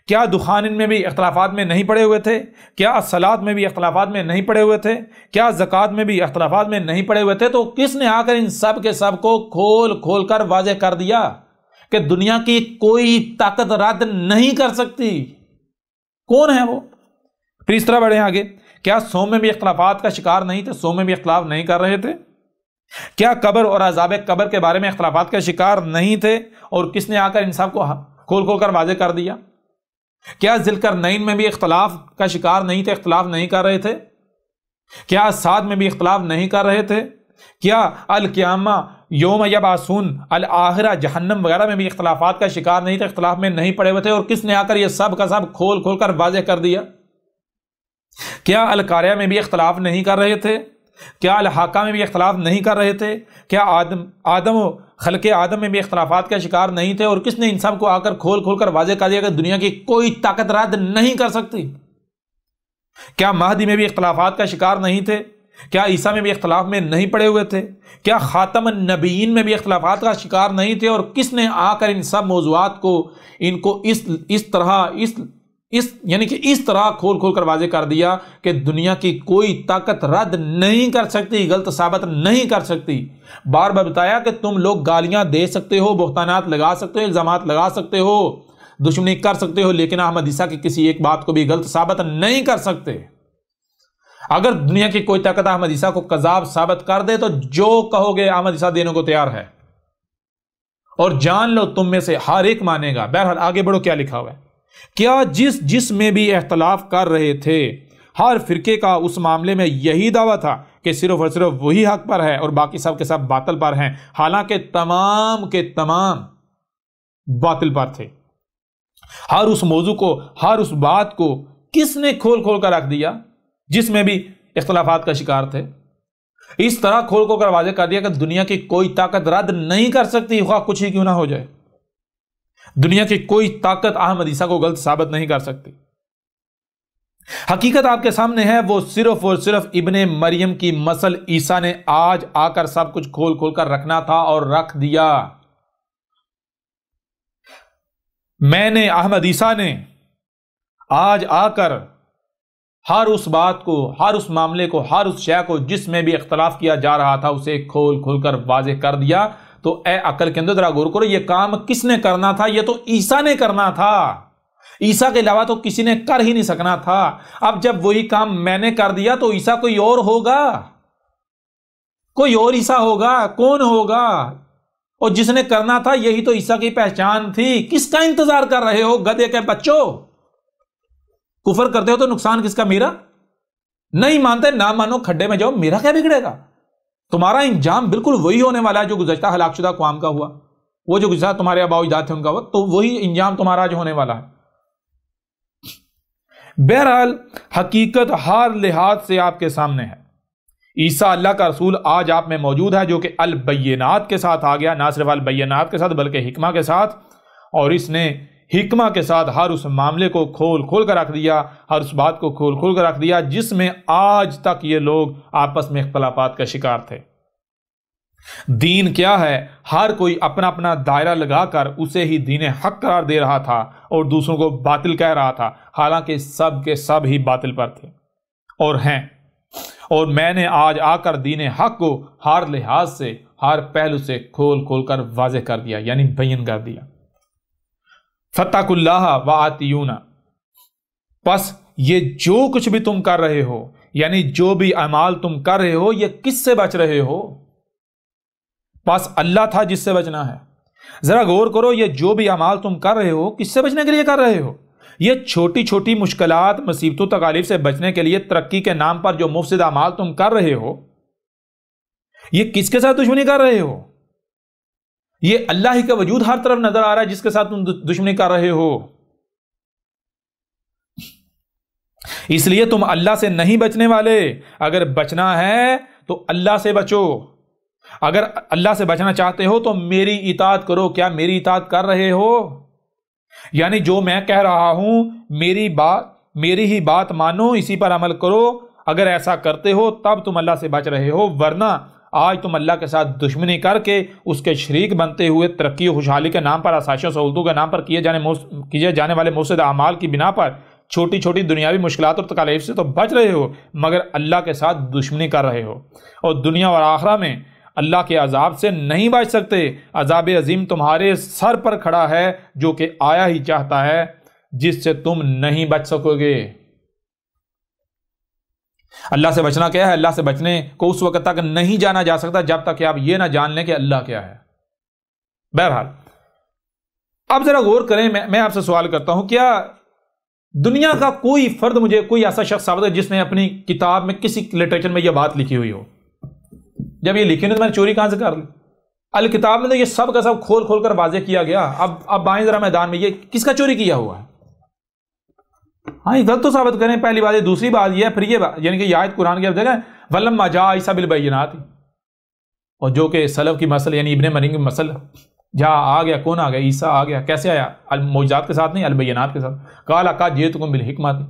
کیا دخان میں بھی اختلافات میں نہیں پڑے ہوئے تھے؟ کیا الصلاۃ میں بھی اختلافات میں نہیں پڑے ہوئے تھے؟ کیا زکوٰۃ میں بھی اختلافات میں نہیں پڑے ہوئے تھے؟ تو کس نے آ کر ان سب کے سب کو کھول کھول کر واضح کر دیا کہ دنیا کی کوئی طاقت رد نہیں کر سکتی؟ کون ہے وہ؟ پھر اس طرح بڑھیں آگے، کیا سوم میں بھی اختلافات کا شکار نہیں تھے؟ سوم میں بھی اختلاف نہیں کر رہے تھے؟ کیا قبر اور عذاب قبر کے بارے میں اختلافات کا شکار نہیں تھے؟ اور کس نے آ کر ان سب کو کھول کھول کر واضح کر دیا؟ کیا ذوالقرنین میں بھی اختلاف کا شکار نہیں تھے، اختلاف نہیں کر رہے تھے؟ کیا اساد میں بھی اختلاف نہیں کر رہے تھے؟ کیا القیامہ، یوم یبعثون، الآخرہ، جہنم وغیرہ میں بھی اختلافات کا شکار نہیں تھے، اختلاف میں نہیں پڑے ہوئے تھے؟ اور کس نے آ کر یہ سب کا سب کھول کھول کر واضح کر دیا؟ کیا القاریہ میں بھی اختلاف نہیں کر رہے تھے؟ کیا الحاقہ میں بھی اختلاف نہیں کر رہے تھے؟ کیا آدم و خلق آدم میں بھی اختلافات کا شکار نہیں تھے؟ اور کس نے ان سب کو آ کر کھول کھول کر واضح کر دیا کہ دنیا کی کوئی طاقت رد نہیں کر سکتی؟ کیا مہدی میں بھی اختلافات کا شکار نہیں تھے؟ کیا عیسیٰ میں بھی اختلاف میں نہیں پڑے ہوئے تھے؟ کیا خاتم النبیین میں بھی اختلافات کا شکار نہیں تھے؟ اور کس نے آ کر ان سب موضوعات کو ان کو اس طرح کھول کھول کر واضح کر دیا کہ دنیا کی کوئی طاقت رد نہیں کر سکتی، غلط ثابت نہیں کر سکتی۔ بار بار بتایا کہ تم لوگ گالیاں دے سکتے ہو، بہتانات لگا سکتے ہو، الزامات لگا سکتے ہو، دشمنی کر سکتے ہو، لیکن احمد عیسیٰ کی کسی ایک بات کو بھی غلط ثابت نہیں کر سکتے۔ اگر دنیا کی کوئی طاقت احمد عیسیٰ کو کذاب ثابت کر دے تو جو کہو گے احمد عیسیٰ دینے کو تیار ہے، اور جان لو تم میں سے ہر ایک مانے گا۔ بہرحال آگے بڑھو، کیا لکھا ہوا ہے؟ کیا جس میں بھی اختلاف کر رہے تھے، ہر فرقے کا اس معاملے میں یہی دعویٰ تھا کہ صرف اور صرف وہی حق پر ہے اور باقی سب کے سب باطل پر ہیں، حالانکہ تمام کے تمام باطل پر تھے۔ ہر اس موضوع کو، ہر اس بات کو کس نے کھول کھول کر رکھ دیا جس میں بھی اختلافات کا شکار تھے؟ اس طرح کھول کھول کر واضح کر دیا کہ دنیا کی کوئی طاقت رد نہیں کر سکتی، خواہ کچھ ہی کیوں نہ ہو جائے۔ دنیا کی کوئی طاقت احمد عیسیٰ کو غلط ثابت نہیں کر سکتی۔ حقیقت آپ کے سامنے ہے، وہ صرف اور صرف ابن مریم کی مثل عیسیٰ نے آج آ کر سب کچھ کھول کھول کر رکھنا تھا اور رکھ دیا۔ میں نے، احمد عیسیٰ نے آج آ کر ہر اس بات کو، ہر اس معاملے کو، ہر اس شے کو جس میں بھی اختلاف کیا جا رہا تھا اسے کھول کھول کر واضح کر دیا۔ تو اے عقل کے اندر ذرا غور کرو، یہ کام کس نے کرنا تھا؟ یہ تو عیسیٰ نے کرنا تھا، عیسیٰ کے علاوہ تو کسی نے کر ہی نہیں سکنا تھا۔ اب جب وہی کام میں نے کر دیا تو عیسیٰ کوئی اور ہوگا، کوئی اور عیسیٰ ہوگا، کون ہوگا؟ اور جس نے کرنا تھا یہی تو عیسیٰ کی پہچان تھی۔ کس کا انتظار کر رہے ہو گدھے کے بچوں؟ کفر کرتے ہو تو نقصان کس کا؟ میرا؟ نہیں مانتے نہ مانو، کھڈے میں جاؤ، میرا کیا بگڑے گا؟ تمہارا انجام بالکل وہی ہونے والا ہے جو گزشتہ ہلاک شدہ اقوام کا ہوا، وہ جو گزشتہ تمہارے آباء و اجداد تھے ان کا ہوا، تو وہی انجام تمہارا آج ہونے والا ہے۔ بہرحال حقیقت ہر لحاظ سے آپ کے سامنے ہے۔ عیسیٰ اللہ کا رسول آج آپ میں موجود ہے، جو کہ البینات کے ساتھ آ گیا، نہ صرف البینات کے ساتھ بلکہ حکمہ کے ساتھ، اور اس نے حکمہ کے ساتھ ہر اس معاملے کو کھول کھول کر رکھ دیا، ہر اس بات کو کھول کھول کر رکھ دیا جس میں آج تک یہ لوگ آپس میں اختلافات کا شکار تھے۔ دین کیا ہے؟ ہر کوئی اپنا اپنا دائرہ لگا کر اسے ہی دین حق قرار دے رہا تھا اور دوسروں کو باطل کہہ رہا تھا، حالانکہ سب کے سب ہی باطل پر تھے اور ہیں۔ اور میں نے آج آ کر دین حق کو ہر لحاظ سے، ہر پہلو سے کھول کھول کر واضح کر دیا، یعنی بیان کر دیا۔ فاتقوا اللہ وآتیون، پس یہ جو کچھ بھی تم کر رہے ہو، یعنی جو بھی اعمال تم کر رہے ہو، یہ کس سے بچ رہے ہو؟ پس اللہ تھا جس سے بچنا ہے۔ ذرا غور کرو، یہ جو بھی اعمال تم کر رہے ہو کس سے بچنے کے لیے کر رہے ہو؟ یہ چھوٹی چھوٹی مشکلات، مصیبتوں، تکالیف سے بچنے کے لیے ترقی کے نام پر جو مفسد اعمال تم کر رہے ہو، یہ کس کے ساتھ دشمنی کر رہے ہو؟ یہ اللہ ہی کا وجود ہر طرف نظر آ رہا ہے جس کے ساتھ تم دشمنی کر رہے ہو۔ اس لیے تم اللہ سے نہیں بچنے والے۔ اگر بچنا ہے تو اللہ سے بچو۔ اگر اللہ سے بچنا چاہتے ہو تو میری اطاعت کرو۔ کیا میری اطاعت کر رہے ہو؟ یعنی جو میں کہہ رہا ہوں میری ہی بات مانو، اسی پر عمل کرو۔ اگر ایسا کرتے ہو تب تم اللہ سے بچ رہے ہو، ورنہ آج تم اللہ کے ساتھ دشمنی کر کے اس کے شریک بنتے ہوئے ترقی و خوشحالی کے نام پر، آسائشوں و سہولتوں کے نام پر کیے جانے والے مفسد اعمال کی بنا پر چھوٹی چھوٹی دنیاوی مشکلات اور تکالیف سے تو بچ رہے ہو، مگر اللہ کے ساتھ دشمنی کر رہے ہو، اور دنیا اور آخرہ میں اللہ کے عذاب سے نہیں بچ سکتے۔ عذاب عظیم تمہارے سر پر کھڑا ہے جو کہ آیا ہی چاہتا ہے، جس سے تم نہیں بچ سکو گے۔ اللہ سے بچنا کیا ہے؟ اللہ سے بچنے کو اس وقت تک نہیں جانا جا سکتا جب تک کہ آپ یہ نہ جان لیں کہ اللہ کیا ہے۔ بہرحال اب ذرا غور کریں، میں آپ سے سوال کرتا ہوں، کیا دنیا کا کوئی فرد، مجھے کوئی ایسا شخص ثابت ہے جس نے اپنی کتاب میں، کسی لٹریچر میں یہ بات لکھی ہوئی ہو؟ جب یہ لکھی نہیں تو میں نے چوری کہاں سے کر لی؟ الکتاب میں تو یہ سب کا سب کھول کھول کر واضح کیا گیا۔ اب آئیں ذرا میدان میں، یہ کس کا چوری کیا ہوا ہے؟ ہاں یہ غلط تو ثابت کریں، پہلی بات۔ دوسری بات یہ ہے، پھر یہ یعنی کہ یہ آیت قرآن کی اب دیکھیں، وَلَمَّا جَاءَ عِیسَىٰ بِالْبَيِّنَاتِ، اور جو کہ سلف کی مسل یعنی ابن مریم کی مسل، جہاں آ گیا، کون آ گیا؟ عیسیٰ آ گیا۔ کیسے آیا؟ المعجزات کے ساتھ نہیں، البینات کے ساتھ۔ قَالَ قَدْ جِئْتُكُم بِالْحِکْمَةِ،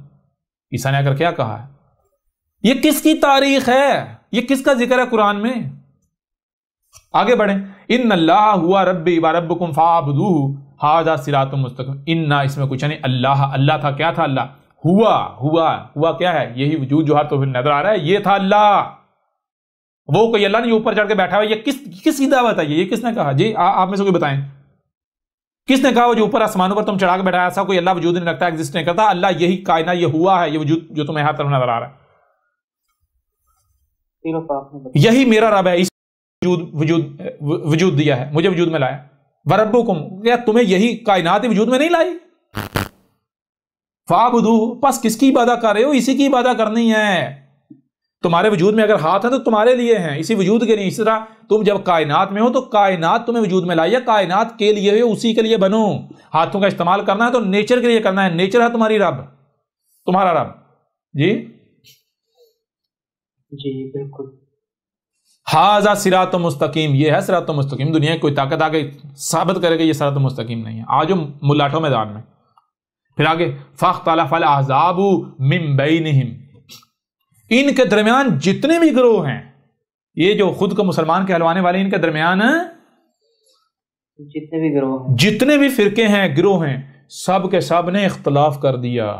عیسیٰ نے آ کر کیا کہا ہے؟ یہ کس کی تاریخ ہے؟ یہ کس کا ذکر ہے قرآن میں؟ آگے بڑھیں. ان اللہ ہوا ربی و ربکم فاعبدوہ ھذا صراط مستقیم. ان اس میں کچھ نہیں، اللہ تھا. کیا تھا اللہ؟ ہوا کیا ہے؟ یہی وجود جو تو نظر آ رہا ہے، یہ تھا اللہ. وہ کوئی اللہ نہیں اوپر چڑھ کے بیٹھا ہوا. یہ کس کی دعوت ہے؟ یہ کس نے کہا؟ جی آپ میں سے کوئی بتائیں، کس نے کہا وہ جو اوپر آسمانوں پر تم چڑھا کے بیٹھا ہے؟ ایسا کوئی اللہ وجود نہیں رکھتا، ایگزسٹ نہیں کرتا. اللہ یہی کائنات، یہ ہوا ہے، یہ وجود جو تمہیں ہر طرف نظر آ رہا ہے، یہی میرا رب ہے. اس وجود دیا ہے، مجھے وجود میں لایا. وربکم، کیا تمہیں یہی کائنات وجود میں نہیں لائی؟ فاعبدوہ، پس کس کی عبادت کر رہے ہو؟ اسی کی عبادت کرنی ہے. تمہارے وجود میں اگر ہاتھ ہے تو تمہارے لیے ہیں، اسی وجود کے لیے. اسی طرح تم جب کائنات میں ہو تو کائنات تمہیں وجود میں لائی ہے، کائنات کے لیے ہو، اسی کے لیے بنو. ہاتھوں کا استعمال کرنا ہے تو نیچر کے لیے کرنا ہے. نیچر ہے تمہاری رب، تمہارا رب. جی بالکل. ھذا صراط مستقیم، یہ ہے صراط مستقیم. دنیا کی کوئی طاقت آگے ثابت کرے گا یہ صراط مستقیم نہیں ہے. آج ہم ملاٹوں میدان میں. پھر آگے فاختلف الاحزاب من بینہم، ان کے درمیان جتنے بھی گروہ ہیں، یہ جو خود کو مسلمان کہلوانے والے، ان کے درمیان جتنے بھی گروہ ہیں، جتنے بھی فرقے ہیں، گروہ ہیں، سب کے سب نے اختلاف کر دیا.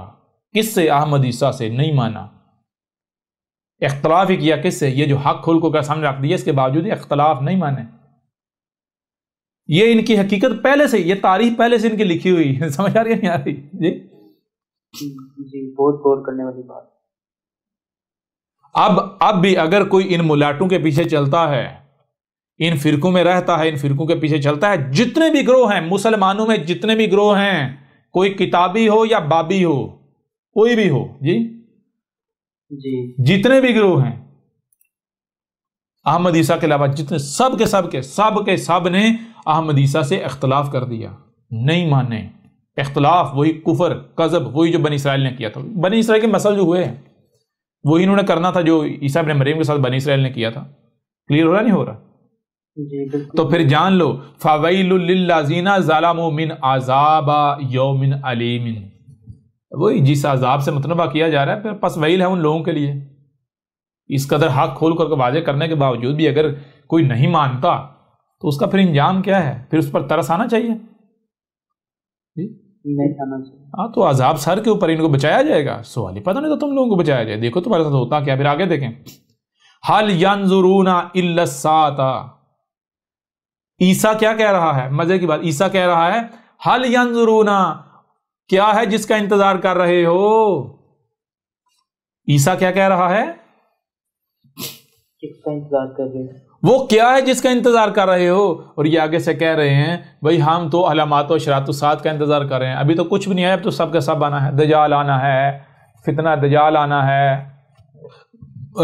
کس سے؟ احمد عیسیٰ سے. نہیں مانا. اختلاف ہی کیا کس سے؟ یہ جو حق کھول کو سامنے رکھ دیا، اس کے باوجود اختلاف نہیں مانے. یہ ان کی حقیقت پہلے سے، یہ تاریخ پہلے سے ان کی لکھی ہوئی. سمجھ آ رہی ہے نہیں آ رہی؟ جی بہت غور کرنے والی بات. اب بھی اگر کوئی ان ملاٹوں کے پیچھے چلتا ہے، ان فرقوں میں رہتا ہے، ان فرقوں کے پیچھے چلتا ہے، جتنے بھی گروہ ہیں مسلمانوں میں، جتنے بھی گروہ ہیں، کوئی کتابی ہو یا بابی ہو، کوئی بھی ہو، جی جتنے بھی گروہ ہیں احمد عیسیٰ کے علاوہ، جتنے سب کے سب نے احمد عیسیٰ سے اختلاف کر دیا. نہیں مانے. اختلاف وہی کفر، کذب، وہی جو بنی اسرائیل نے کیا تھا. بنی اسرائیل کے مسئلے جو ہوئے ہیں وہی انہوں نے کرنا تھا جو عیسیٰ ابن مریم کے ساتھ بنی اسرائیل نے کیا تھا. کلیئر ہو رہا نہیں ہو رہا؟ تو پھر جان لو فَوَيْلٌ لِّلَّذِينَ ظَلَمُوا مِنْ عَذَابَ يَوْمٍ عَلِيمٍ. وہی جس عذاب سے مطلبہ کیا جا رہا ہے، پھر پس ویل ہے ان لوگوں کے لیے. اس قدر حق کھول کر واضح کرنے کے باوجود بھی اگر کوئی نہیں مانتا تو اس کا پھر انجام کیا ہے؟ پھر اس پر ترس آنا چاہیے. ہاں تو عذاب سر کے اوپر ان کو بچایا جائے گا. سوال ہی پتہ نہیں تو تم لوگوں کو بچایا جائے. دیکھو تمہارے ساتھ ہوتا کیا. پھر آگے دیکھیں، هَلْ يَنظُرُونَ إِلَّا السَّاعَةَ. عیسیٰ کیا کہہ رہا ہے؟ مزے کی بات. عیسیٰ کہہ رہا ہے هَلْ يَنظُرُونَ، کیا ہے جس کا انتظار کر رہے ہو؟ عیسیٰ کیا کہہ رہا ہے؟ کس کا انتظار کر رہے ہیں؟ وہ کیا ہے جس کا انتظار کر رہے ہو؟ اور یہ آگے سے کہہ رہے ہیں بھئی ہم تو علامات و اشراط الساعۃ کا انتظار کر رہے ہیں. ابھی تو کچھ بھی نہیں آیا، اب تو سب کا سب آنا ہے. دجال آنا ہے، فتنہ دجال آنا ہے،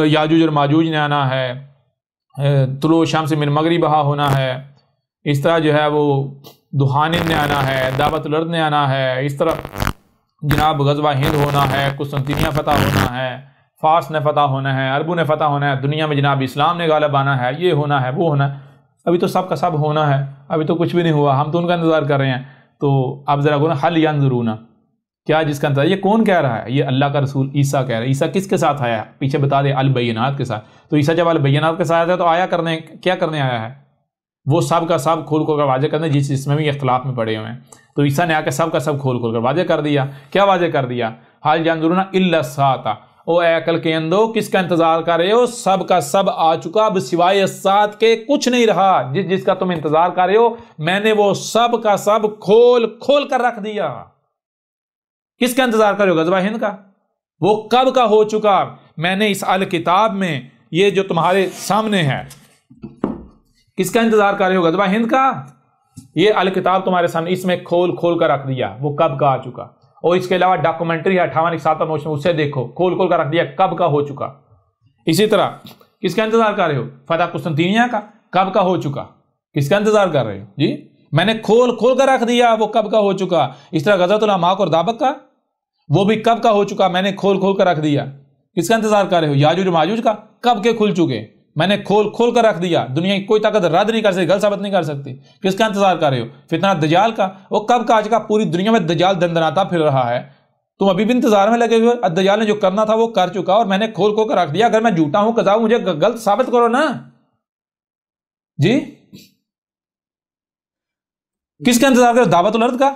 یاجوج اور ماجوج نے آنا ہے، طلوع شمس من مغربہا ہونا ہے، اس طرح جو ہے وہ دخانن نے آنا ہے، دعوت الارض نے آنا ہے، اس طرح جناب غزوہ ہند ہونا ہے، قسطنطنیہ فتح ہونا ہے، فارس نے فتح ہونا ہے، عربوں نے فتح ہونا ہے، دنیا میں جناب اسلام نے غالب آنا ہے، یہ ہونا ہے، وہ ہونا ہے. ابھی تو سب کا سب ہونا ہے، ابھی تو کچھ بھی نہیں ہوا، ہم تو ان کا انتظار کر رہے ہیں. تو اب ذرا گونا هَلْ يَنظُرُونَ، کیا جس کا انتظار؟ یہ کون کہہ رہا ہے؟ یہ اللہ کا رسول عیسیٰ کہہ رہا ہے. عیسیٰ کس کے ساتھ آیا ہے؟ پیچھے بتا دے، البینات کے ساتھ. تو عیسیٰ جب البینات کے ساتھ ہے تو آیا کرنے، کیا کرنے آیا ہے؟ وہ سب کا سب کھول کر واضح کرنے، جس میں بھی اختلاف میں پڑے ہوئے ہیں. تو عیسیٰ نے آ کے سب کا سب کھول کر واضح کر دیا. کیا واضح کر دیا؟ هَلْ يَنظُرُونَ إِلَّا السَّاعَةَ. او اے عقل کے اندو، کس کا انتظار کر رہے ہو؟ سب کا سب آ چکا، اب سوائے الساعت کے کچھ نہیں رہا. جس کا تم انتظار کر رہے ہو میں نے وہ سب کا سب کھول کر رکھ دیا. کس کا انتظار کر رہے ہو؟ غزوہ ہند کا. وہ کب کا ہو چکا. میں نے اس الکتاب میں، یہ جو تمہارے سامنے ہے، کس کا انتظار کر رہے ہو؟ غزوہ ہند کا. یہ الکتاب تمہارے سامنے، اس میں کھول کر رکھ دیا، وہ کب کا آ چکا. اور اس کے علاوہ ڈاکومنٹری ہے 58 موشن، اسے دیکھو، کھول کر رکھ دیا، کب کا ہو چکا. اسی طرح کس کا انتظار کر رہے ہو؟ فتح قسطنطنیہ کا، کب کا ہو چکا. کس کا انتظار کر رہے ہو؟ جی میں نے کھول کر رکھ دیا، وہ کب کا ہو چکا. اس طرح غزوۃ العماق اور دابق کا، وہ بھی کب کا ہو چکا، میں نے کھول کر رکھ دیا. کس کا انتظار کر رہے ہو؟ یاجوج ماجوج کا، کب کے کھل چکے، میں نے کھول کر رکھ دیا. دنیا کی کوئی طاقت رد نہیں کر سکتی، غلط ثابت نہیں کر سکتی. کس کا انتظار کر رہے ہو؟ فتنہ دجال کا، وہ کب کا آ چکا. پوری دنیا میں دجال دندناتا پھر رہا ہے، تم ابھی بھی انتظار میں لگے ہوئے. دجال نے جو کرنا تھا وہ کر چکا اور میں نے کھول کھول کر رکھ دیا. اگر میں جھوٹا ہوں کذاب مجھے غلط ثابت کرو نا جی. کس کا انتظار کرو؟ دعوت الارض کا.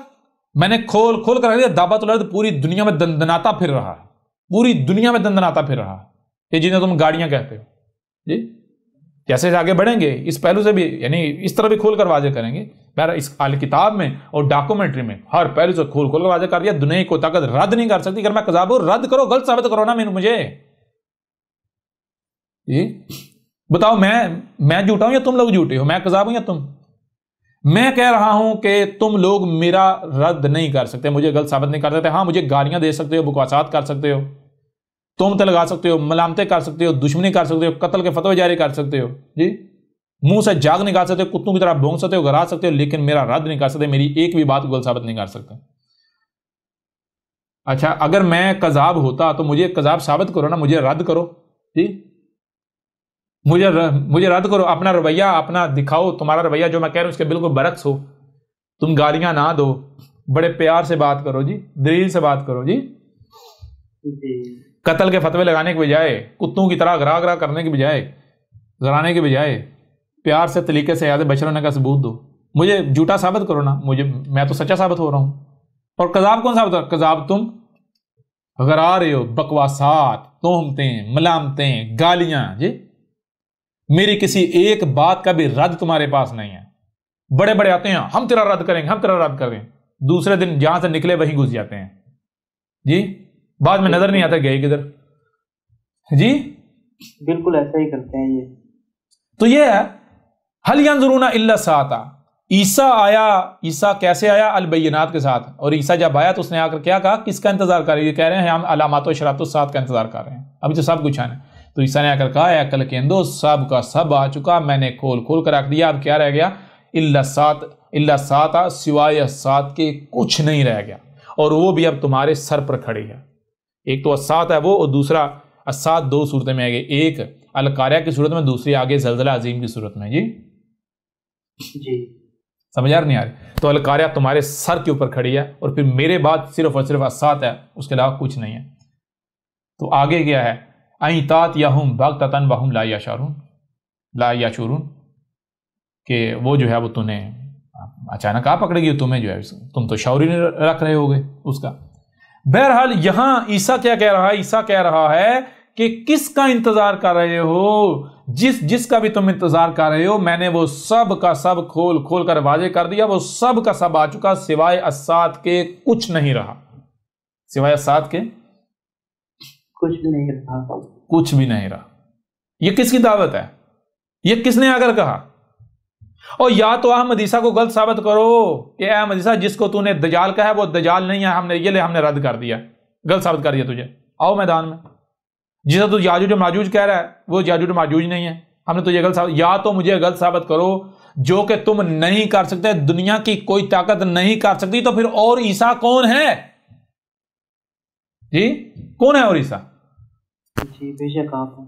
میں نے کھول کھول کر رکھ دیا. دعوت الارض پوری دنیا میں دندناتا پھر رہا ہے, پوری دنیا میں دندناتا پھر رہا ہے. یہ جنہیں تم گاڑیاں کہتے ہو جی. جیسے آگے بڑھیں گے اس پہلو سے بھی, یعنی اس طرح بھی کھول کر واضح کریں گے. اس کتاب میں اور ڈاکومنٹری میں ہر پہلو سے کھول کھول کر واضح کر دیا. دنیا کو طاقت رد نہیں کر سکتی. اگر میں کذاب ہوں رد کرو, غلط ثابت کرو نا مجھے جی. بتاؤ میں جھوٹا ہوں یا تم لوگ جھوٹے ہو؟ میں کذاب ہوں یا تم؟ میں کہہ رہا ہوں کہ تم لوگ میرا رد نہیں کر سکتے, مجھے غلط ثابت نہیں کر سکتے. ہاں مجھے گالیاں دے سکتے ہو, بکواسات کر سکتے ہو, تہمتیں لگا سکتے ہو, ملامتیں کر سکتے ہو, دشمنی کر سکتے ہو, قتل کے فتوے جاری کر سکتے ہو جی, منہ سے جاگ نکال سکتے ہو, کتوں کی طرح بھونک سکتے ہو, گھرا سکتے ہو, لیکن میرا رد نہیں کر سکتے. میری ایک بھی بات غلط ثابت نہیں کر سکتے. اچھا اگر میں کذاب ہوتا تو مجھے کذاب ثابت کرو نا, مجھے رد کرو جی. مجھے رد کرو. اپنا رویہ اپنا دکھاؤ. تمہارا رویہ جو میں کہہ رہا ہوں اس کے بالکل برعکس ہو. تم گالیاں نہ دو, بڑے پیار سے بات کرو جی, دلیل سے بات کرو جی. قتل کے فتوے لگانے کے بجائے, کتوں کی طرح گرا کرنے کے بجائے, گرانے کے بجائے پیار سے طریقے سے یاد بشر ہونے کا ثبوت دو. مجھے جھوٹا ثابت کرو نا, میں تو سچا ثابت ہو رہا ہوں. اور کذاب کون ثابت ہو رہا؟ کذاب تم گرا رہے ہو, بکواسات, تہمتیں, ملامتیں, گالیاں جی. میری کسی ایک بات کا بھی رد تمہارے پاس نہیں ہے. بڑے بڑے آتے ہیں ہم تیرا رد کریں گے, ہم تیرا رد کریں گے, دوسرے دن جہاں سے نکلے وہیں گھس جاتے ہیں جی. بعد میں نظر نہیں آتا گئے کدھر جی. بالکل ایسا ہی کرتے ہیں یہ. تو یہ ہے حل ینظرون الا الساعۃ. عیسیٰ آیا, عیسیٰ کیسے آیا؟ البینات کے ساتھ. اور عیسیٰ جب آیا تو اس نے آ کر کیا کہا؟ کس کا انتظار کر رہے ہیں؟ یہ کہہ رہے ہیں ہم علامات و اشراط الساعۃ کا انتظار کر رہے ہیں, ابھی تو سب کچھ آنا. تو عیسیٰ نے آ کر کہا اے عقل کے اندھو, سب کا سب آ چکا, میں نے کھول کھول کر رکھ دیا. اب کیا رہ گیا؟ الا الساعۃ, سوائے الساعۃ کے کچھ نہیں رہ گیا. اور وہ بھی اب تمہارے سر پر کھڑی ہے. ایک تو الساعۃ ہے وہ, اور دوسرا الساعۃ دو صورتیں میں آگے, ایک القاریہ کی صورت میں, دوسری آگے زلزلہ عظیم کی صورت میں جی. سمجھ نہیں آ رہی؟ تو القاریہ تمہارے سر کے اوپر کھڑی ہے, اور پھر میرے بعد صرف اور صرف الساعۃ ہے, اس کے علاوہ کچھ نہیں ہے. تو آگے کیا ہے؟ اَئِتَاتْ یَهُمْ بَغْتَةً وَهُمْ لَا یَشْعُرُونَ, کہ وہ جو ہے وہ تمہیں اچانک آ پکڑے گی, تمہیں جو ہے تم تو شعور ہی نہیں رکھ رہے ہوگے اس کا. بہرحال یہاں عیسیٰ کیا کہہ رہا ہے؟ عیسیٰ کہہ رہا ہے کہ کس کا انتظار کر رہے ہو؟ جس کا بھی تم انتظار کر رہے ہو, میں نے وہ سب کا سب کھول کھول کر واضح کر دیا. وہ سب کا سب آ چکا, سوائے الساعۃ کے کچھ نہیں رہا. سوائے الساعۃ کے کچھ بھی نہیں رہا, کچھ بھی نہیں رہا. یہ کس کی دعوت ہے؟ یہ کس نے آ کر کہا؟ اور یا تو احمد عیسیٰ کو غلط ثابت کرو کہ اے احمد عیسیٰ جس کو تو نے دجال کہا ہے وہ دجال نہیں ہے, ہم نے رد کر دیا, غلط ثابت کر دیا تجھے. آؤ میدان میں. جسے تو یاجوج و ماجوج کہہ رہا ہے وہ یاجوج و ماجوج نہیں ہے, ہم نے تجھے غلط ثابت. یا تو مجھے غلط ثابت کرو جو کہ تم نہیں کر سکتے, دنیا کی کوئی طاقت نہیں کر سکتی. تو پھر اور عیسیٰ کون ہے جی؟ کون ہے اور عیسیٰ؟ جی بے شک آپ ہیں.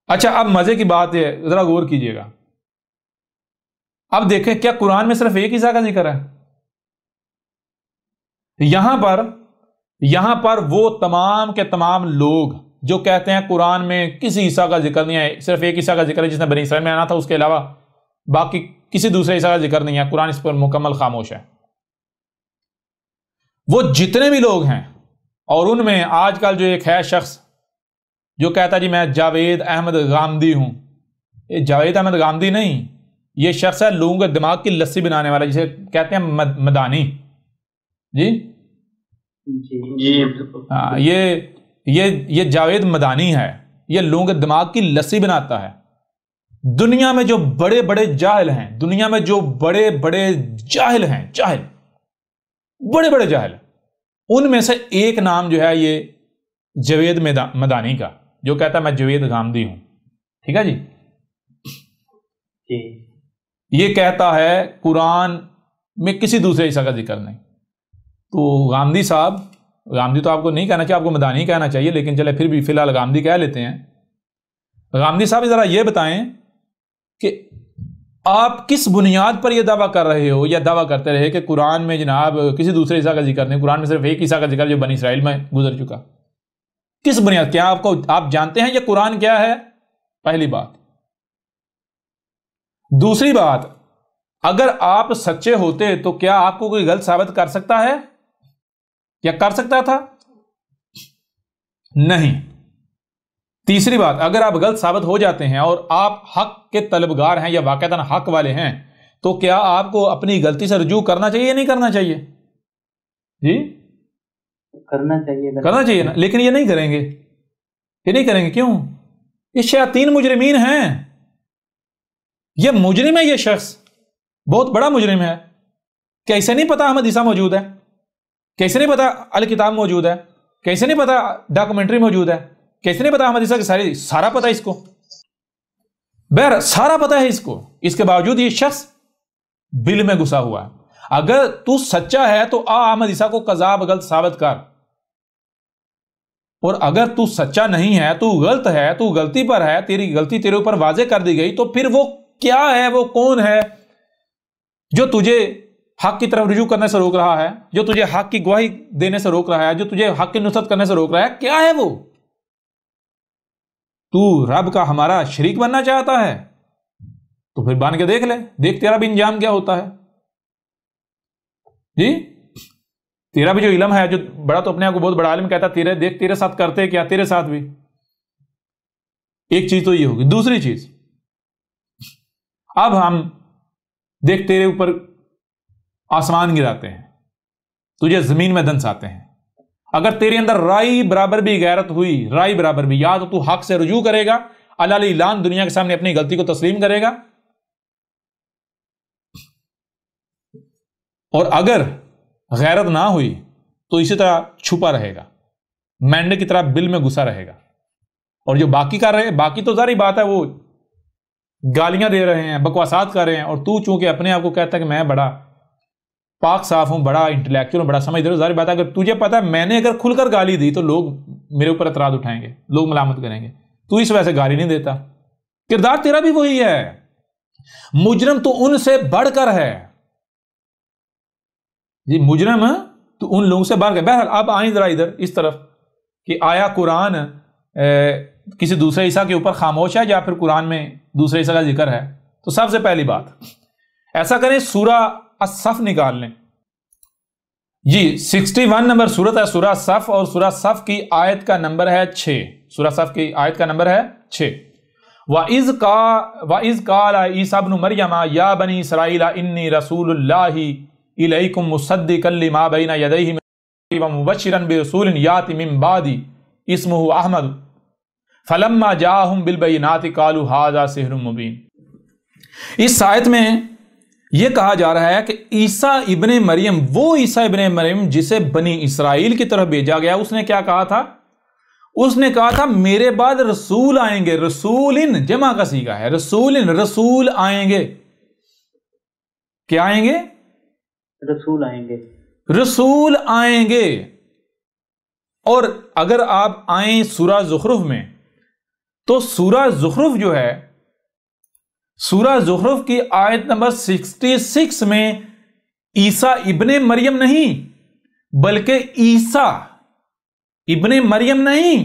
اچھا اب مزے کی بات ہے, ذرا غور کیجئے گا. اب دیکھیں کیا قرآن میں صرف ایک عیسیٰ کا ذکر ہے؟ یہاں پر وہ تمام کے تمام لوگ جو کہتے ہیں قرآن میں کسی عیسیٰ کا ذکر نہیں ہے, صرف ایک عیسیٰ کا ذکر ہے جس نے بنی اسرائیل میں آنا تھا, اس کے علاوہ باقی کسی دوسرے عیسیٰ کا ذکر نہیں ہے, قرآن اس پر مکمل خاموش ہے. وہ جتنے بھی لوگ ہیں, اور ان میں آج کل جو ایک ہے شخص جو کہتا ہے جی میں جاوید احمد غامدی ہوں, یہ جاوید احمد غامدی نہیں, یہ شخص ہے لوگوں کے دماغ کی لسی بنانے والا, جسے کہتے ہیں مدانی جی. یہ جاوید مدانی ہے, یہ لوگوں کے دماغ کی لسی بناتا ہے. دنیا میں جو بڑے بڑے جاہل ہیں, دنیا میں جو بڑے بڑے جاہل ہیں, بڑے بڑے جاہل, ان میں سے ایک نام جو ہے یہ جاوید مدانی کا, جو کہتا ہے میں جاوید غامدی ہوں. ٹھیک ہے جی. یہ کہتا ہے قرآن میں کسی دوسرے عیسیٰ کا ذکر نہیں. تو غامدی صاحب, غامدی تو آپ کو نہیں کہنا چاہیے, آپ کو مدانی کہنا چاہیے, لیکن چلے پھر بھی فی الحال غامدی کہہ لیتے ہیں. غامدی صاحب ذرا یہ بتائیں کہ آپ کس بنیاد پر یہ دعویٰ کر رہے ہو یا دعویٰ کرتے رہے کہ قرآن میں جناب کسی دوسرے عیسیٰ کا ذکر نہیں، قرآن میں صرف ایک عیسیٰ کا ذکر جو بنی اسرائیل میں گزر چکا؟ کس بنیاد؟ کیا آپ جانتے ہیں یہ قرآن کیا ہے؟ پہلی بات۔ دوسری بات، اگر آپ سچے ہوتے تو کیا آپ کو کوئی غلط ثابت کر سکتا ہے یا کر سکتا تھا؟ نہیں۔ تیسری بات، اگر آپ غلط ثابت ہو جاتے ہیں اور آپ حق کے طلبگار ہیں یا واقعتاً حق والے ہیں تو کیا آپ کو اپنی غلطی سے رجوع کرنا چاہیے یا نہیں کرنا چاہیے؟ جی کرنا چاہیے، کرنا چاہیے نا، لیکن یہ نہیں کریں گے۔ یہ نہیں کریں گے، کیوں؟ یہ شیاطین مجرمین ہیں، یہ مجرم ہے، یہ شخص بہت بڑا مجرم ہے۔ کیسے نہیں پتا احمد عیسیٰ موجود ہے؟ کیسے نہیں پتا الکتاب موجود ہے؟ کیسے نہیں پتا ڈاکومنٹری موجود ہے؟ کیسے نہیں پتا احمد عیسیٰ کی سارا پتا اس کو، بہر سارا پتا ہے اس کو، اس کے باوجود یہ شخص بل میں گھسا ہوا ہے۔ اگر تو سچا ہے تو احمد عیسیٰ کو کذاب غلط ثابت کر، اور اگر تو سچا نہیں ہے، تو غلط ہے، تو غلطی پر ہے، تیری غلطی تیرے اوپر واضح کر دی گئی، تو پھر وہ کیا ہے، وہ کون ہے جو تجھے حق کی طرف رجوع کرنے سے روک رہا ہے، جو تجھے حق کی گواہی دینے سے روک رہا ہے، جو تجھے حق کی نصرت کرنے سے روک رہا ہے؟ کیا ہے وہ؟ تو رب کا ہمارا شریک بننا چاہتا ہے تو پھر بان کے دیکھ لے، دیکھ تیرا بھی انجام کیا ہوتا ہے۔ جی تیرا بھی جو علم ہے، جو بڑا تو اپنے آپ کو بہت بڑا عالم کہتا ہے، دیکھ تیرے ساتھ کرتے کیا، تیرے ساتھ بھی۔ ایک چیز تو یہ ہوگی۔ دوسری چیز، اب ہم دیکھ تیرے اوپر آسمان گراتے ہیں، تجھے زمین میں دنساتے ہیں، اگر تیرے اندر رائی برابر بھی غیرت ہوئی، رائی برابر بھی، یا تو حق سے رجوع کرے گا، اللہ اعلان دنیا کے سامنے اپنی غلطی کو تسلیم کرے گا، اور اگر غیرت نہ ہوئی تو اسی طرح چھپا رہے گا، مینڈے کی طرح بل میں گھسا رہے گا۔ اور جو باقی کر رہے، باقی تو ظاہری بات ہے وہ گالیاں دے رہے ہیں، بکواسات کر رہے ہیں، اور تو چونکہ اپنے آپ کو کہتا ہے کہ میں بڑا پاک صاف ہوں، بڑا انٹلیکچوئل ہوں، بڑا سمجھدار ہوں، ظاہر بات ہے اگر تجھے پتا ہے میں نے اگر کھل کر گالی دی تو لوگ میرے اوپر اعتراض اٹھائیں گے، لوگ ملامت کریں گے، تو اس وجہ سے گالی نہیں دیتا۔ کردار تیرا بھی وہی ہے، مجرم تو ان سے بڑھ کر ہے، جی مجرم تو ان لوگوں سے بڑھ کر۔ بہرحال اب آئیں ذرا ادھر اس طرف کہ آیا قرآن کسی دوسرے عیسیٰ کے اوپر خاموش ہے یا پھر قرآن میں دوسرے عیسیٰ کا ذکر ہے؟ تو سب سے پہلی بات ایسا کریں، سورہ الصف نکال لیں جی، 61 نمبر سورت ہے سورہ الصف، اور سورہ الصف کی آیت کا نمبر ہے 6۔ سورہ الصف کی آیت کا نمبر ہے 6۔ وَإِذْ قَالَ عِيسَىٰ ابْنُ مَرْيَمَ يَا بَنِي إِسْرَائِيلَ إِنِّي رَسُولُ اللَّهِ إِلَيْكُمْ مُصَدِّقًا لِمَا بَيْنَ يَدَيْهِ وَمُبَشِّرًا بِرَسُولٍ يَأْتِي مِن بَعْدِي اسمه احمد فلما جاءهم بالبينات قالوا هذا سحر مبين۔ اس آیت میں یہ کہا جا رہا ہے کہ عیسیٰ ابن مریم، وہ عیسیٰ ابن مریم جسے بنی اسرائیل کی طرف بھیجا گیا، اس نے کیا کہا تھا؟ اس نے کہا تھا میرے بعد رسول آئیں گے، رسولن جمع کا صیغہ ہے، رسولن، رسول آئیں گے۔ کیا آئیں گے؟ رسول آئیں گے، رسول آئیں گے۔ اور اگر آپ آئیں سورہ زخرف میں تو سورہ زخرف جو ہے، سورہ زخرف کی آیت نمبر 66 میں عیسیٰ ابن مریم نہیں بلکہ عیسیٰ ابن مریم نہیں،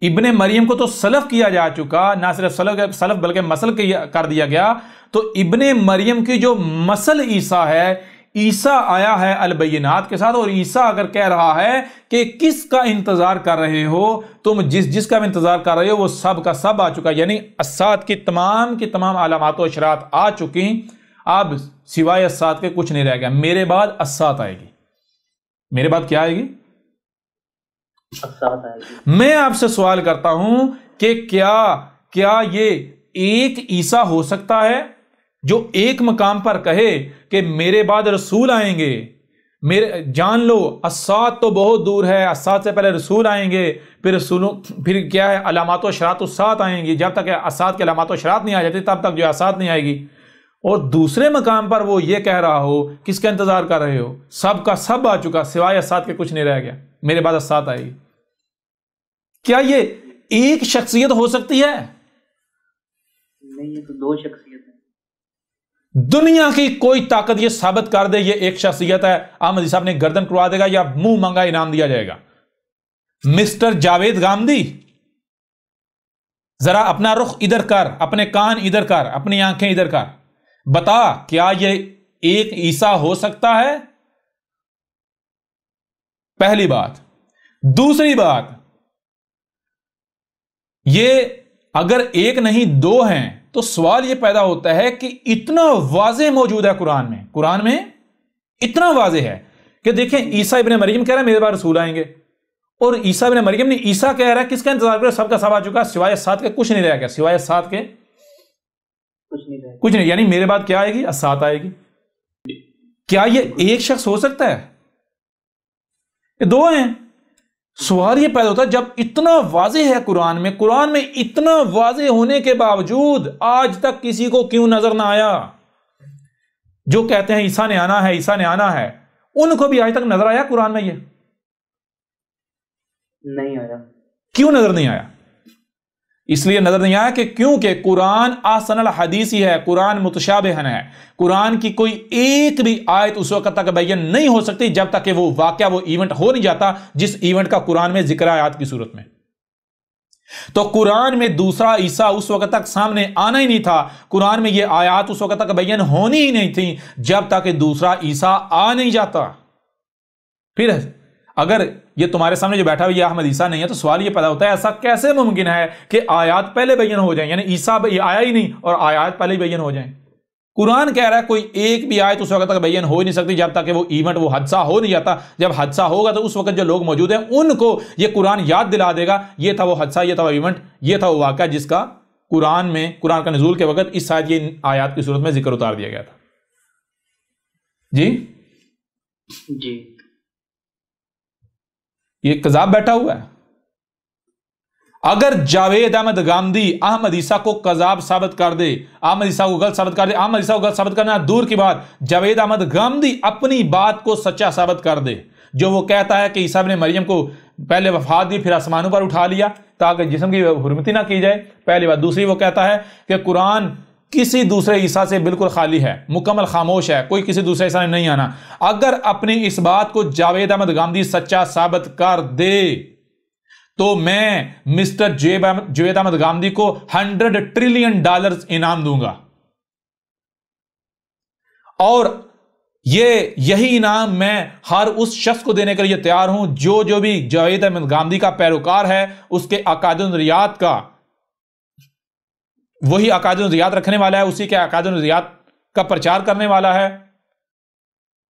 ابن مریم کو تو سلف کیا جا چکا، نہ صرف سلف بلکہ مسل کر دیا گیا، تو ابن مریم کی جو مسل عیسیٰ ہے، عیسیٰ آیا ہے البینات کے ساتھ، اور عیسیٰ اگر کہہ رہا ہے کہ کس کا انتظار کر رہے ہو تم، جس کا انتظار کر رہے ہو وہ سب کا سب آ چکا، یعنی الساعت کی تمام علامات و اشارات آ چکی، اب سوائے الساعت کے کچھ نہیں رہ گیا۔ میرے بعد الساعت آئے گی، میرے بعد کیا آئے گی؟ الساعت آئے گی۔ میں آپ سے سوال کرتا ہوں کہ کیا یہ ایک عیسیٰ ہو سکتا ہے جو ایک مقام پر کہے کہ میرے بعد رسول آئیں گے؟ جان لو الساعت تو بہت دور ہے، الساعت سے پہلے رسول آئیں گے، پھر کیا ہے علامات و اشارات الساعت آئیں گی، جب تک الساعت کے علامات و اشارات نہیں آ جاتی تب تک جو الساعت نہیں آئے گی۔ اور دوسرے مقام پر وہ یہ کہہ رہا ہو، کس کا انتظار کر رہے ہو؟ سب کا سب آ چکا، سوائے الساعت کے کچھ نہیں رہ گیا، میرے بعد الساعت آئے گی۔ کیا یہ ایک شخصیت ہو سکتی ہے؟ نہیں، یہ تو دو شخصیت ہیں۔ دنیا کی کوئی طاقت یہ ثابت کر دے یہ ایک شخصیت ہے، احمدی صاحب نے گردن کروا دے گا یا منہ مانگا انعام دیا جائے گا۔ مسٹر جاوید گامدی، ذرا اپنا رخ ادھر کر، اپنے کان ادھر کر، اپنی آنکھیں ادھر کر، بتا کیا یہ ایک عیسیٰ ہو سکتا ہے؟ پہلی بات۔ دوسری بات، یہ اگر ایک نہیں دو ہیں تو سوال یہ پیدا ہوتا ہے کہ اتنا واضح موجود ہے قرآن میں اتنا واضح ہے کہ دیکھیں عیسیٰ ابن مریم کہہ رہا ہے میرے بعد رسول آئیں گے، اور عیسیٰ ابن مریم نے عیسیٰ کہہ رہا ہے کس کا انتظار کرے، سب کا سب آ چکا، سوائے سات کے کچھ نہیں رہا کیا، سوائے سات کے کچھ نہیں، یعنی میرے بعد کیا آئے گی؟ سات آئے گی۔ کیا یہ ایک شخص ہو سکتا ہے؟ یہ دو ہیں۔ سوال یہ پیدا ہوتا ہے جب اتنا واضح ہے قرآن میں اتنا واضح ہونے کے باوجود آج تک کسی کو کیوں نظر نہ آیا؟ جو کہتے ہیں عیسیٰ نے آنا ہے، عیسیٰ نے آنا ہے، ان کو بھی آج تک نظر آیا قرآن میں؟ یہ نہیں آیا۔ کیوں نظر نہیں آیا؟ اس لیے نظر نہیں آیا کہ کیونکہ قرآن احسن الحدیث ہی ہے، قرآن متشابہن ہے، قرآن کی کوئی ایک بھی آیت اس وقت تک بیان نہیں ہو سکتی جب تک کہ وہ واقعہ، وہ ایونٹ ہو نہیں جاتا جس ایونٹ کا قرآن میں ذکر آیات کی صورت میں۔ تو قرآن میں دوسرا عیسیٰ اس وقت تک سامنے آنا ہی نہیں تھا، قرآن میں یہ آیات اس وقت تک بیان ہونی ہی نہیں تھی جب تک کہ دوسرا عیسیٰ آ نہیں جاتا۔ پھر اگر یہ تمہارے سامنے جو بیٹھا ہوا یہ احمد عیسیٰ نہیں ہے تو سوال یہ پیدا ہوتا ہے ایسا کیسے ممکن ہے کہ آیات پہلے بیان ہو جائیں، یعنی عیسیٰ آیا ہی نہیں اور آیات پہلے بیان ہو جائیں؟ قرآن کہہ رہا ہے کوئی ایک بھی آیت اس وقت تک بیان ہو ہی نہیں سکتی جب تک کہ وہ ایونٹ، وہ حادثہ ہو نہیں جاتا۔ جب حادثہ ہوگا تو اس وقت جو لوگ موجود ہیں ان کو یہ قرآن یاد دلا دے گا یہ تھا وہ حادثہ، یہ تھا وہ ایونٹ، یہ تھا وہ واقعہ جس کا قرآن کا نزول کے وقت اس شاید یہ آیات کی صورت میں ذکر اتار دیا گیا تھا۔ جی یہ کذاب بیٹھا ہوا ہے۔ اگر جاوید احمد گامدی احمد عیسیٰ کو کذاب ثابت کر دے، احمد عیسیٰ کو غلط ثابت کر دے، احمد عیسیٰ کو غلط ثابت کرنا دور کی بات، جاوید احمد گامدی اپنی بات کو سچا ثابت کر دے، جو وہ کہتا ہے کہ عیسیٰ ابن مریم کو پہلے وفات دی پھر آسمانوں پر اٹھا لیا تاکہ جسم کی حرمتی نہ کی جائے، پہلی بات۔ دوسری وہ کہتا ہے کہ قرآن کسی دوسرے عیسیٰ سے بالکل خالی ہے، مکمل خاموش ہے، کوئی کسی دوسرے عیسیٰ نے نہیں آنا۔ اگر اپنی اس بات کو جاوید احمد گامدی سچا ثابت کر دے تو میں مسٹر جاوید احمد گامدی کو $100 ٹریلین انعام دوں گا، اور یہی انعام میں ہر اس شخص کو دینے کے لیے تیار ہوں جو بھی جاوید احمد گامدی کا پیروکار ہے، اس کے عقائد و نظریات کا، وہی عقائد و نظریات رکھنے والا ہے، اسی کے عقائد و نظریات کا پرچار کرنے والا ہے،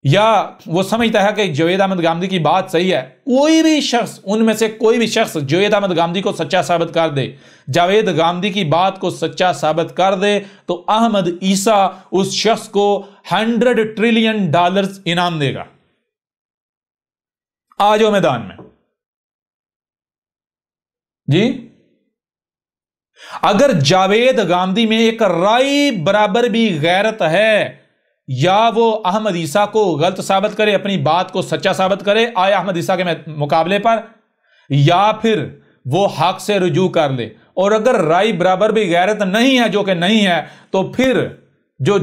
یا وہ سمجھتا ہے کہ جاوید احمد گامدی کی بات صحیح ہے۔ کوئی بھی شخص، ان میں سے کوئی بھی شخص جاوید احمد گامدی کو سچا ثابت کر دے، جاوید گامدی کی بات کو سچا ثابت کر دے تو احمد عیسیٰ اس شخص کو $100 ٹریلین انعام دے گا۔ آ جاؤ میدان میں جی۔ اگر جاوید گامدی میں ایک رائی برابر بھی غیرت ہے، یا وہ احمد عیسیٰ کو غلط ثابت کرے، اپنی بات کو سچا ثابت کرے آئے احمد عیسیٰ کے مقابلے پر، یا پھر وہ حق سے رجوع کر لے، اور اگر رائی برابر بھی غیرت نہیں ہے، جو کہ نہیں ہے، تو پھر جو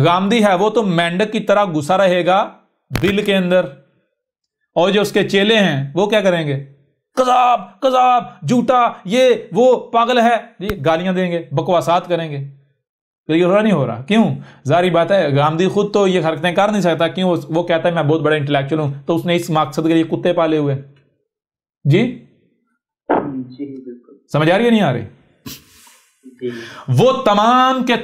گامدی ہے وہ تو مینڈک کی طرح گھسا رہے گا بل کے اندر، اور جو اس کے چیلے ہیں وہ کیا کریں گے؟ کذاب کذاب، جھوٹا، یہ وہ پاگل ہے، یہ گالیاں دیں گے، بکواسات کریں گے۔ تو یہ ہو رہا نہیں ہو رہا، کیوں؟ ظاہری بات ہے گامدی خود تو یہ حرکتیں کر نہیں سکتا، کیوں؟ وہ کہتا ہے میں بہت بڑا انٹلیکچوئل ہوں، تو اس نے اس مقصد کے لیے کتے پالے ہوئے۔ جی بالکل سمجھ آ رہی ہے نہیں آ رہی؟ وہ تمام کے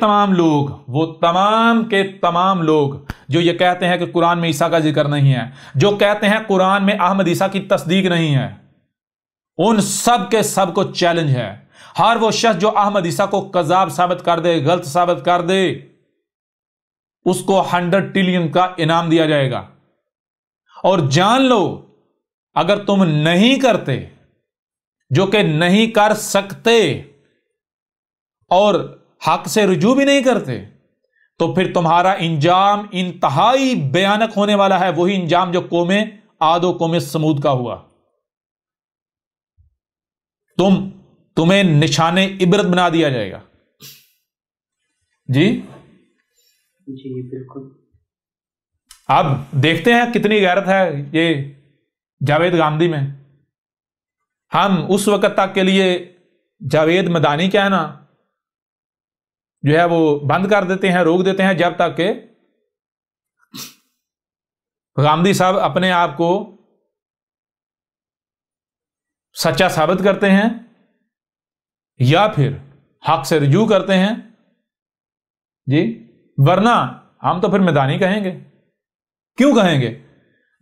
تمام لوگ جو یہ کہتے ہیں کہ قرآن میں عیسیٰ کا ذکر نہیں ہے، جو کہتے ہیں قرآن میں احمد عیسیٰ کی تصدیق نہیں ہے، ان سب کے سب کو چیلنج ہے۔ ہر وہ شخص جو احمد عیسیٰ کو کذاب ثابت کر دے، غلط ثابت کر دے، اس کو $100 ٹریلین کا انعام دیا جائے گا۔ اور جان لو اگر تم نہیں کرتے، جو کہ نہیں کر سکتے، اور حق سے رجوع بھی نہیں کرتے، تو پھر تمہارا انجام انتہائی بھیانک ہونے والا ہے، وہی انجام جو قوم عاد و قوم سمود کا ہوا۔ تمہیں نشان عبرت بنا دیا جائے گا۔ جی جی بالکل. آپ دیکھتے ہیں کتنی غیرت ہے یہ جاوید گاندھی میں. ہم اس وقت تک کے لیے جاوید مدانی کہنا جو ہے وہ بند کر دیتے ہیں، روک دیتے ہیں، جب تک کہ گاندھی صاحب اپنے آپ کو سچا ثابت کرتے ہیں یا پھر حق سے رجوع کرتے ہیں. جی ورنہ ہم تو پھر مدانی کہیں گے. کیوں کہیں گے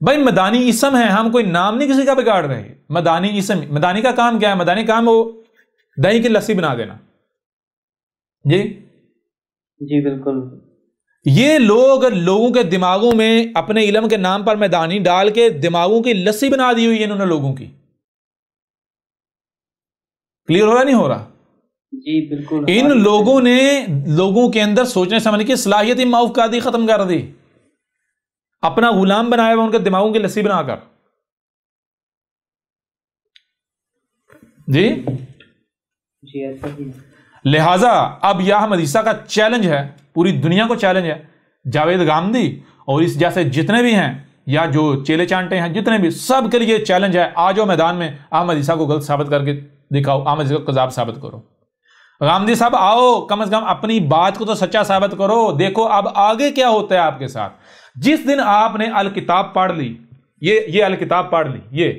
بھائی؟ مدانی اسم ہے، ہم کوئی نام نہیں کسی کا بگاڑ رہے. مدانی اسم، مدانی کا کام کیا ہے؟ مدانی کام وہ دہی کی لسی بنا دینا. جی جی بالکل. یہ لوگوں کے دماغوں میں اپنے علم کے نام پر مدانی ڈال کے دماغوں کی لسی بنا دی ہوئی ہے انہوں نے لوگوں کی. کلیئر ہو رہا نہیں ہو رہا؟ جی بالکل. ان لوگوں نے لوگوں کے اندر سوچنے سمجھنے کی صلاحیت ہی معاف کر دی، ختم کر دی. اپنا غلام بنایا ہوا ان کے دماغوں کی لسی بنا کر. جی جی ایسا ہی. لہذا اب یہ احمد عیسیٰ کا چیلنج ہے، پوری دنیا کو چیلنج ہے. جاوید گاندھی اور اس جیسے جتنے بھی ہیں یا جو چیلے چانٹے ہیں جتنے بھی، سب کے لیے چیلنج ہے. آ جاؤ میدان میں، احمد عیسیٰ کو غلط ثابت کر کے دکھاؤ، احمد عیسیٰ کو کذاب ثابت کرو. گاندھی صاحب آؤ، کم از کم اپنی بات کو تو سچا ثابت کرو. دیکھو اب آگے کیا ہوتا ہے آپ کے ساتھ. جس دن آپ نے الکتاب پڑھ لی، یہ الکتاب پڑھ لی، یہ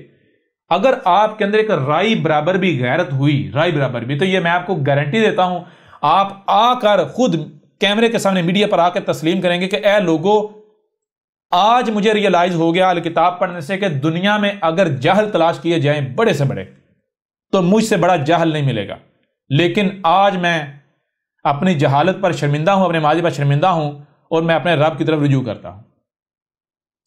اگر آپ کے اندر ایک رائی برابر بھی غیرت ہوئی، رائی برابر بھی، تو یہ میں آپ کو گارنٹی دیتا ہوں آپ آ کر خود کیمرے کے سامنے میڈیا پر آ کے تسلیم کریں گے کہ اے لوگو، آج مجھے ریئلائز ہو گیا الکتاب پڑھنے سے کہ دنیا میں اگر جہل تلاش کیے جائیں بڑے سے بڑے تو مجھ سے بڑا جہل نہیں ملے گا. لیکن آج میں اپنی جہالت پر شرمندہ ہوں، اپنے ماضی پر شرمندہ ہوں، اور میں اپنے رب کی طرف رجوع کرتا ہوں.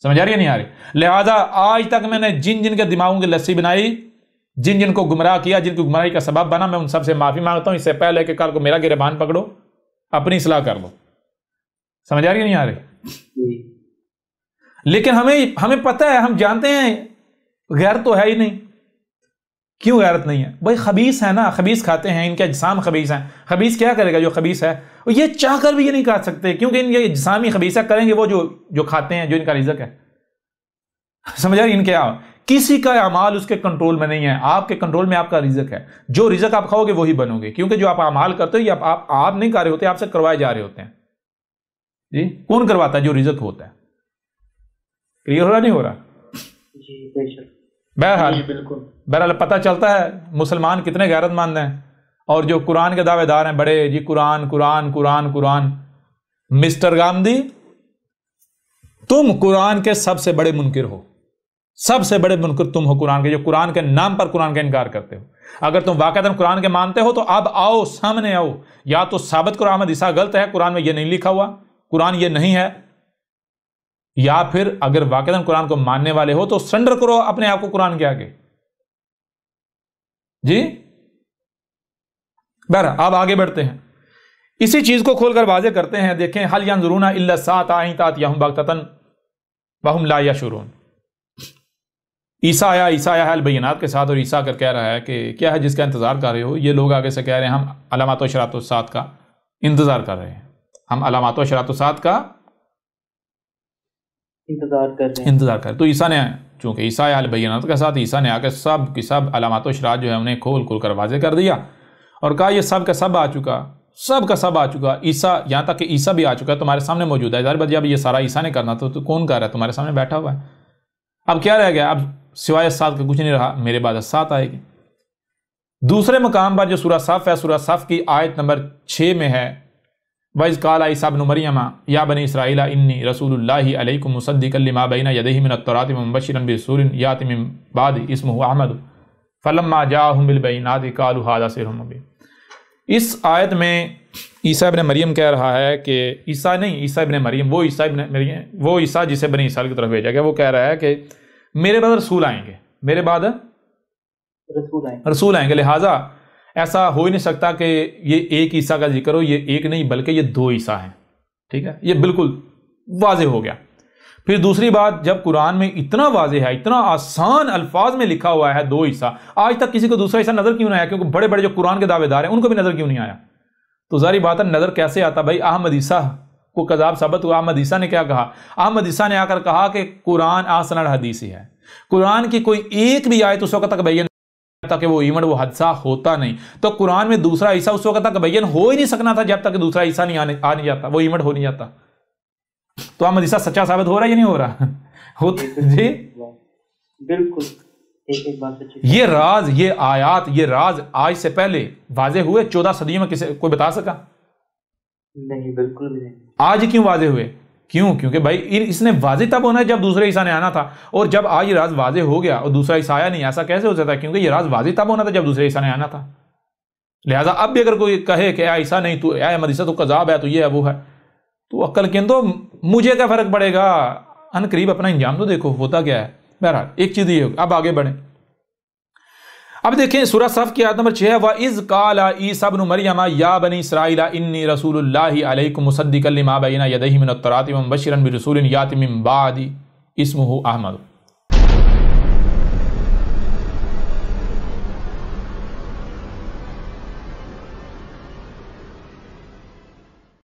سمجھ آ رہی ہے نہیں آ رہی؟ لہذا آج تک میں نے جن کے دماغوں کی لسی بنائی، جن کو گمراہ کیا، جن کی گمراہی کا سبب بنا، میں ان سب سے معافی مانگتا ہوں. اس سے پہلے کہ کل کو میرا گریبان پکڑو، اپنی اصلاح کر لو. سمجھ آ رہی ہے نہیں آ رہی؟ لیکن ہمیں پتہ ہے، ہم جانتے ہیں غیرت تو ہے ہی نہیں. کیوں غیرت نہیں ہے بھائی؟ خبیث ہے نا، خبیث کھاتے ہیں، ان کے اجسام خبیث ہیں. خبیث کیا کرے گا جو خبیث ہے؟ اور یہ چاہ کر بھی یہ نہیں کھا سکتے کیونکہ ان کے اجسامی خبیثہ کریں گے وہ جو کھاتے ہیں، جو ان کا رزق ہے. سمجھ رہی؟ ان کے کسی کا اعمال اس کے کنٹرول میں نہیں ہے. آپ کے کنٹرول میں آپ کا رزق ہے. جو رزق آپ کھاؤ گے وہی بنو گے، کیونکہ جو آپ اعمال کرتے ہو یہ آپ نہیں کر رہے ہوتے، آپ سے کروائے جا رہے ہوتے ہیں. جی کون کرواتا ہے؟ جو رزق ہوتا ہے. کلیئر ہو رہا نہیں ہو رہا؟ جی بے شک. بہرحال پتہ چلتا ہے مسلمان کتنے غیرت مند ہیں، اور جو قرآن کے دعوے دار ہیں بڑے، جی قرآن قرآن قرآن قرآن. مسٹر گاندھی، تم قرآن کے سب سے بڑے منکر ہو، سب سے بڑے منکر تم ہو قرآن کے، جو قرآن کے نام پر قرآن کا انکار کرتے ہو. اگر تم واقعتاً قرآن کے مانتے ہو تو اب آؤ، سامنے آؤ، یا تو ثابت کرو احمد عیسیٰ غلط ہے، قرآن میں یہ نہیں لکھا ہوا، قرآن یہ نہیں ہے، یا پھر اگر واقعتاً قرآن کو ماننے والے ہو تو سرنڈر کرو اپنے آپ کو قرآن کے آگے. جی بہرحال اب آگے بڑھتے ہیں، اسی چیز کو کھول کر واضح کرتے ہیں. دیکھیں، هل ينظرون الا الساعة ان تأتيهم بغتة وهم لا يشعرون. عیسیٰ آیا البینات کے ساتھ، اور عیسیٰ کر کہہ رہا ہے کہ کیا ہے جس کا انتظار کر رہے ہو؟ یہ لوگ آگے سے کہہ رہے ہیں ہم علامات و اشراط الساعۃ کا انتظار کر رہے ہیں، ہم علامات و اشراط الساعۃ کا انتظار کر. تو عیسیٰ نے، چونکہ عیسیٰ آیا البینات کے ساتھ، عیسیٰ نے آ کے سب کی سب علامات و اشراط جو ہے انہیں کھول کر واضح کر دیا اور کہا یہ سب کا سب آ چکا، سب کا سب آ چکا. عیسیٰ، یہاں تک کہ عیسیٰ بھی آ چکا ہے، تمہارے سامنے موجود ہے. ظاہر بات جب یہ سارا عیسیٰ نے کرنا تو کون کر رہا ہے؟ تمہارے سامنے بیٹھا ہوا ہے. اب کیا رہ گیا؟ اب سوائے سات کا کچھ نہیں رہا. میرے بعد سات آئے گی. دوسرے مقام پر جو سورہ صف ہے، سورہ صف کی آیت نمبر 6 میں ہے، وَإِذْ قَالَ عِيسَىٰ ابْنُ مَرْيَمَ يَا بَنِي إِسْرَائِيلَ إِنِّي رَسُولُ اللَّهِ عَلَيْكُمْ مُصَدِّقًا لِمَا بَيْنَ يَدَيْهِ مِنَ التَّوْرَاةِ وَمُبَشِّرًا بِرَسُولٍ يَأْتِي مِن بَعْدِي اسْمُهُ أَحْمَدُ فَلَمَّا جَاءَهُم بِالْبَيِّنَاتِ قَالُوا هَٰذَا سِحْرٌ مُّبِينٌ. اس آیت میں عیسیٰ ابن مریم کہہ رہا ہے کہ عیسیٰ نہیں، عیسیٰ ابن مریم، وہ عیسیٰ جسے بنی اسرائیل کی طرف بھیجا گیا، وہ کہہ رہا ہے کہ میرے بعد رسول آئیں گے، میرے بعد رسول آئیں گے. لہٰذا ایسا ہو ہی نہیں سکتا کہ یہ ایک عیسیٰ کا ذکر ہو. یہ ایک نہیں بلکہ یہ 2 عیسیٰ ہیں. ٹھیک ہے، یہ بالکل واضح ہو گیا. پھر دوسری بات، جب قرآن میں اتنا واضح ہے، اتنا آسان الفاظ میں لکھا ہوا ہے 2 عیسیٰ، آج تک کسی کو دوسرا عیسیٰ نظر کیوں نہیں آیا؟ کیونکہ بڑے جو قرآن کے دعوے دار ہیں ان کو بھی نظر کیوں نہیں آیا؟ تو ظاہری بات ہے نظر کیسے آتا بھائی؟ احمد عیسیٰ کو کذاب ثابت ہوا. احمد عیسیٰ نے کیا کہا؟ احمد عیسیٰ نے آ کر کہا کہ قرآن احسن الحدیث ہے. قرآن کی کوئی ایک بھی آیت اس وقت تک بیان تک وہ ایونٹ وہ حادثہ ہوتا نہیں. تو قرآن میں دوسرا حصہ اس وقت تک بیان ہو ہی نہیں سکنا تھا جب تک دوسرا حصہ نہیں آ نہیں جاتا, وہ ایونٹ ہو نہیں جاتا. تو احمد عیسیٰ سچا ثابت ہو رہا ہے یا نہیں ہو رہا؟ جی بالکل. یہ راز, یہ آیات, یہ راز آج سے پہلے واضح ہوئے 14 صدیوں میں کسی کوئی بتا سکا؟ نہیں, بالکل بھی نہیں. آج کیوں واضح ہوئے؟ کیوں؟ کیونکہ بھائی اس نے واضح تب ہونا ہے جب دوسرے عیسیٰ نے آنا تھا, اور جب آج یہ راز واضح ہو گیا اور دوسرا عیسیٰ آیا نہیں, ایسا کیسے ہو سکتا ہے؟ کیونکہ یہ راز واضح تب ہونا تھا جب دوسرے عیسیٰ نے آنا تھا. لہٰذا اب بھی اگر کوئی کہے کہ اے عیسیٰ نہیں, تو اے احمد عیسیٰ تو کذاب ہے, تو یہ ہے وہ ہے, تو عقل کے تو مجھے کیا فرق پڑے گا؟ ان قریب اپنا انجام تو دیکھو ہوتا کیا ہے. بہرحال ایک چیز یہ ہوگی. اب آگے بڑھیں. اب دیکھیں سورہ صف کی آیت نمبر 6 ہے وَإِذْ قَالَ عِيسَىٰ ابْنُ مَرْيَمَ يَا بَنِي إِسْرَائِيلَ إِنِّي رَسُولُ اللَّهِ عَلَيْكُمْ مُصَدِّقًا لِمَا بَيْنَ يَدَيْهِ مِنَ التَّوْرَاةِ وَمُبَشِّرًا بِرَسُولٍ يَأْتِي مِن بَعْدِي اسْمُهُ أَحْمَدُ.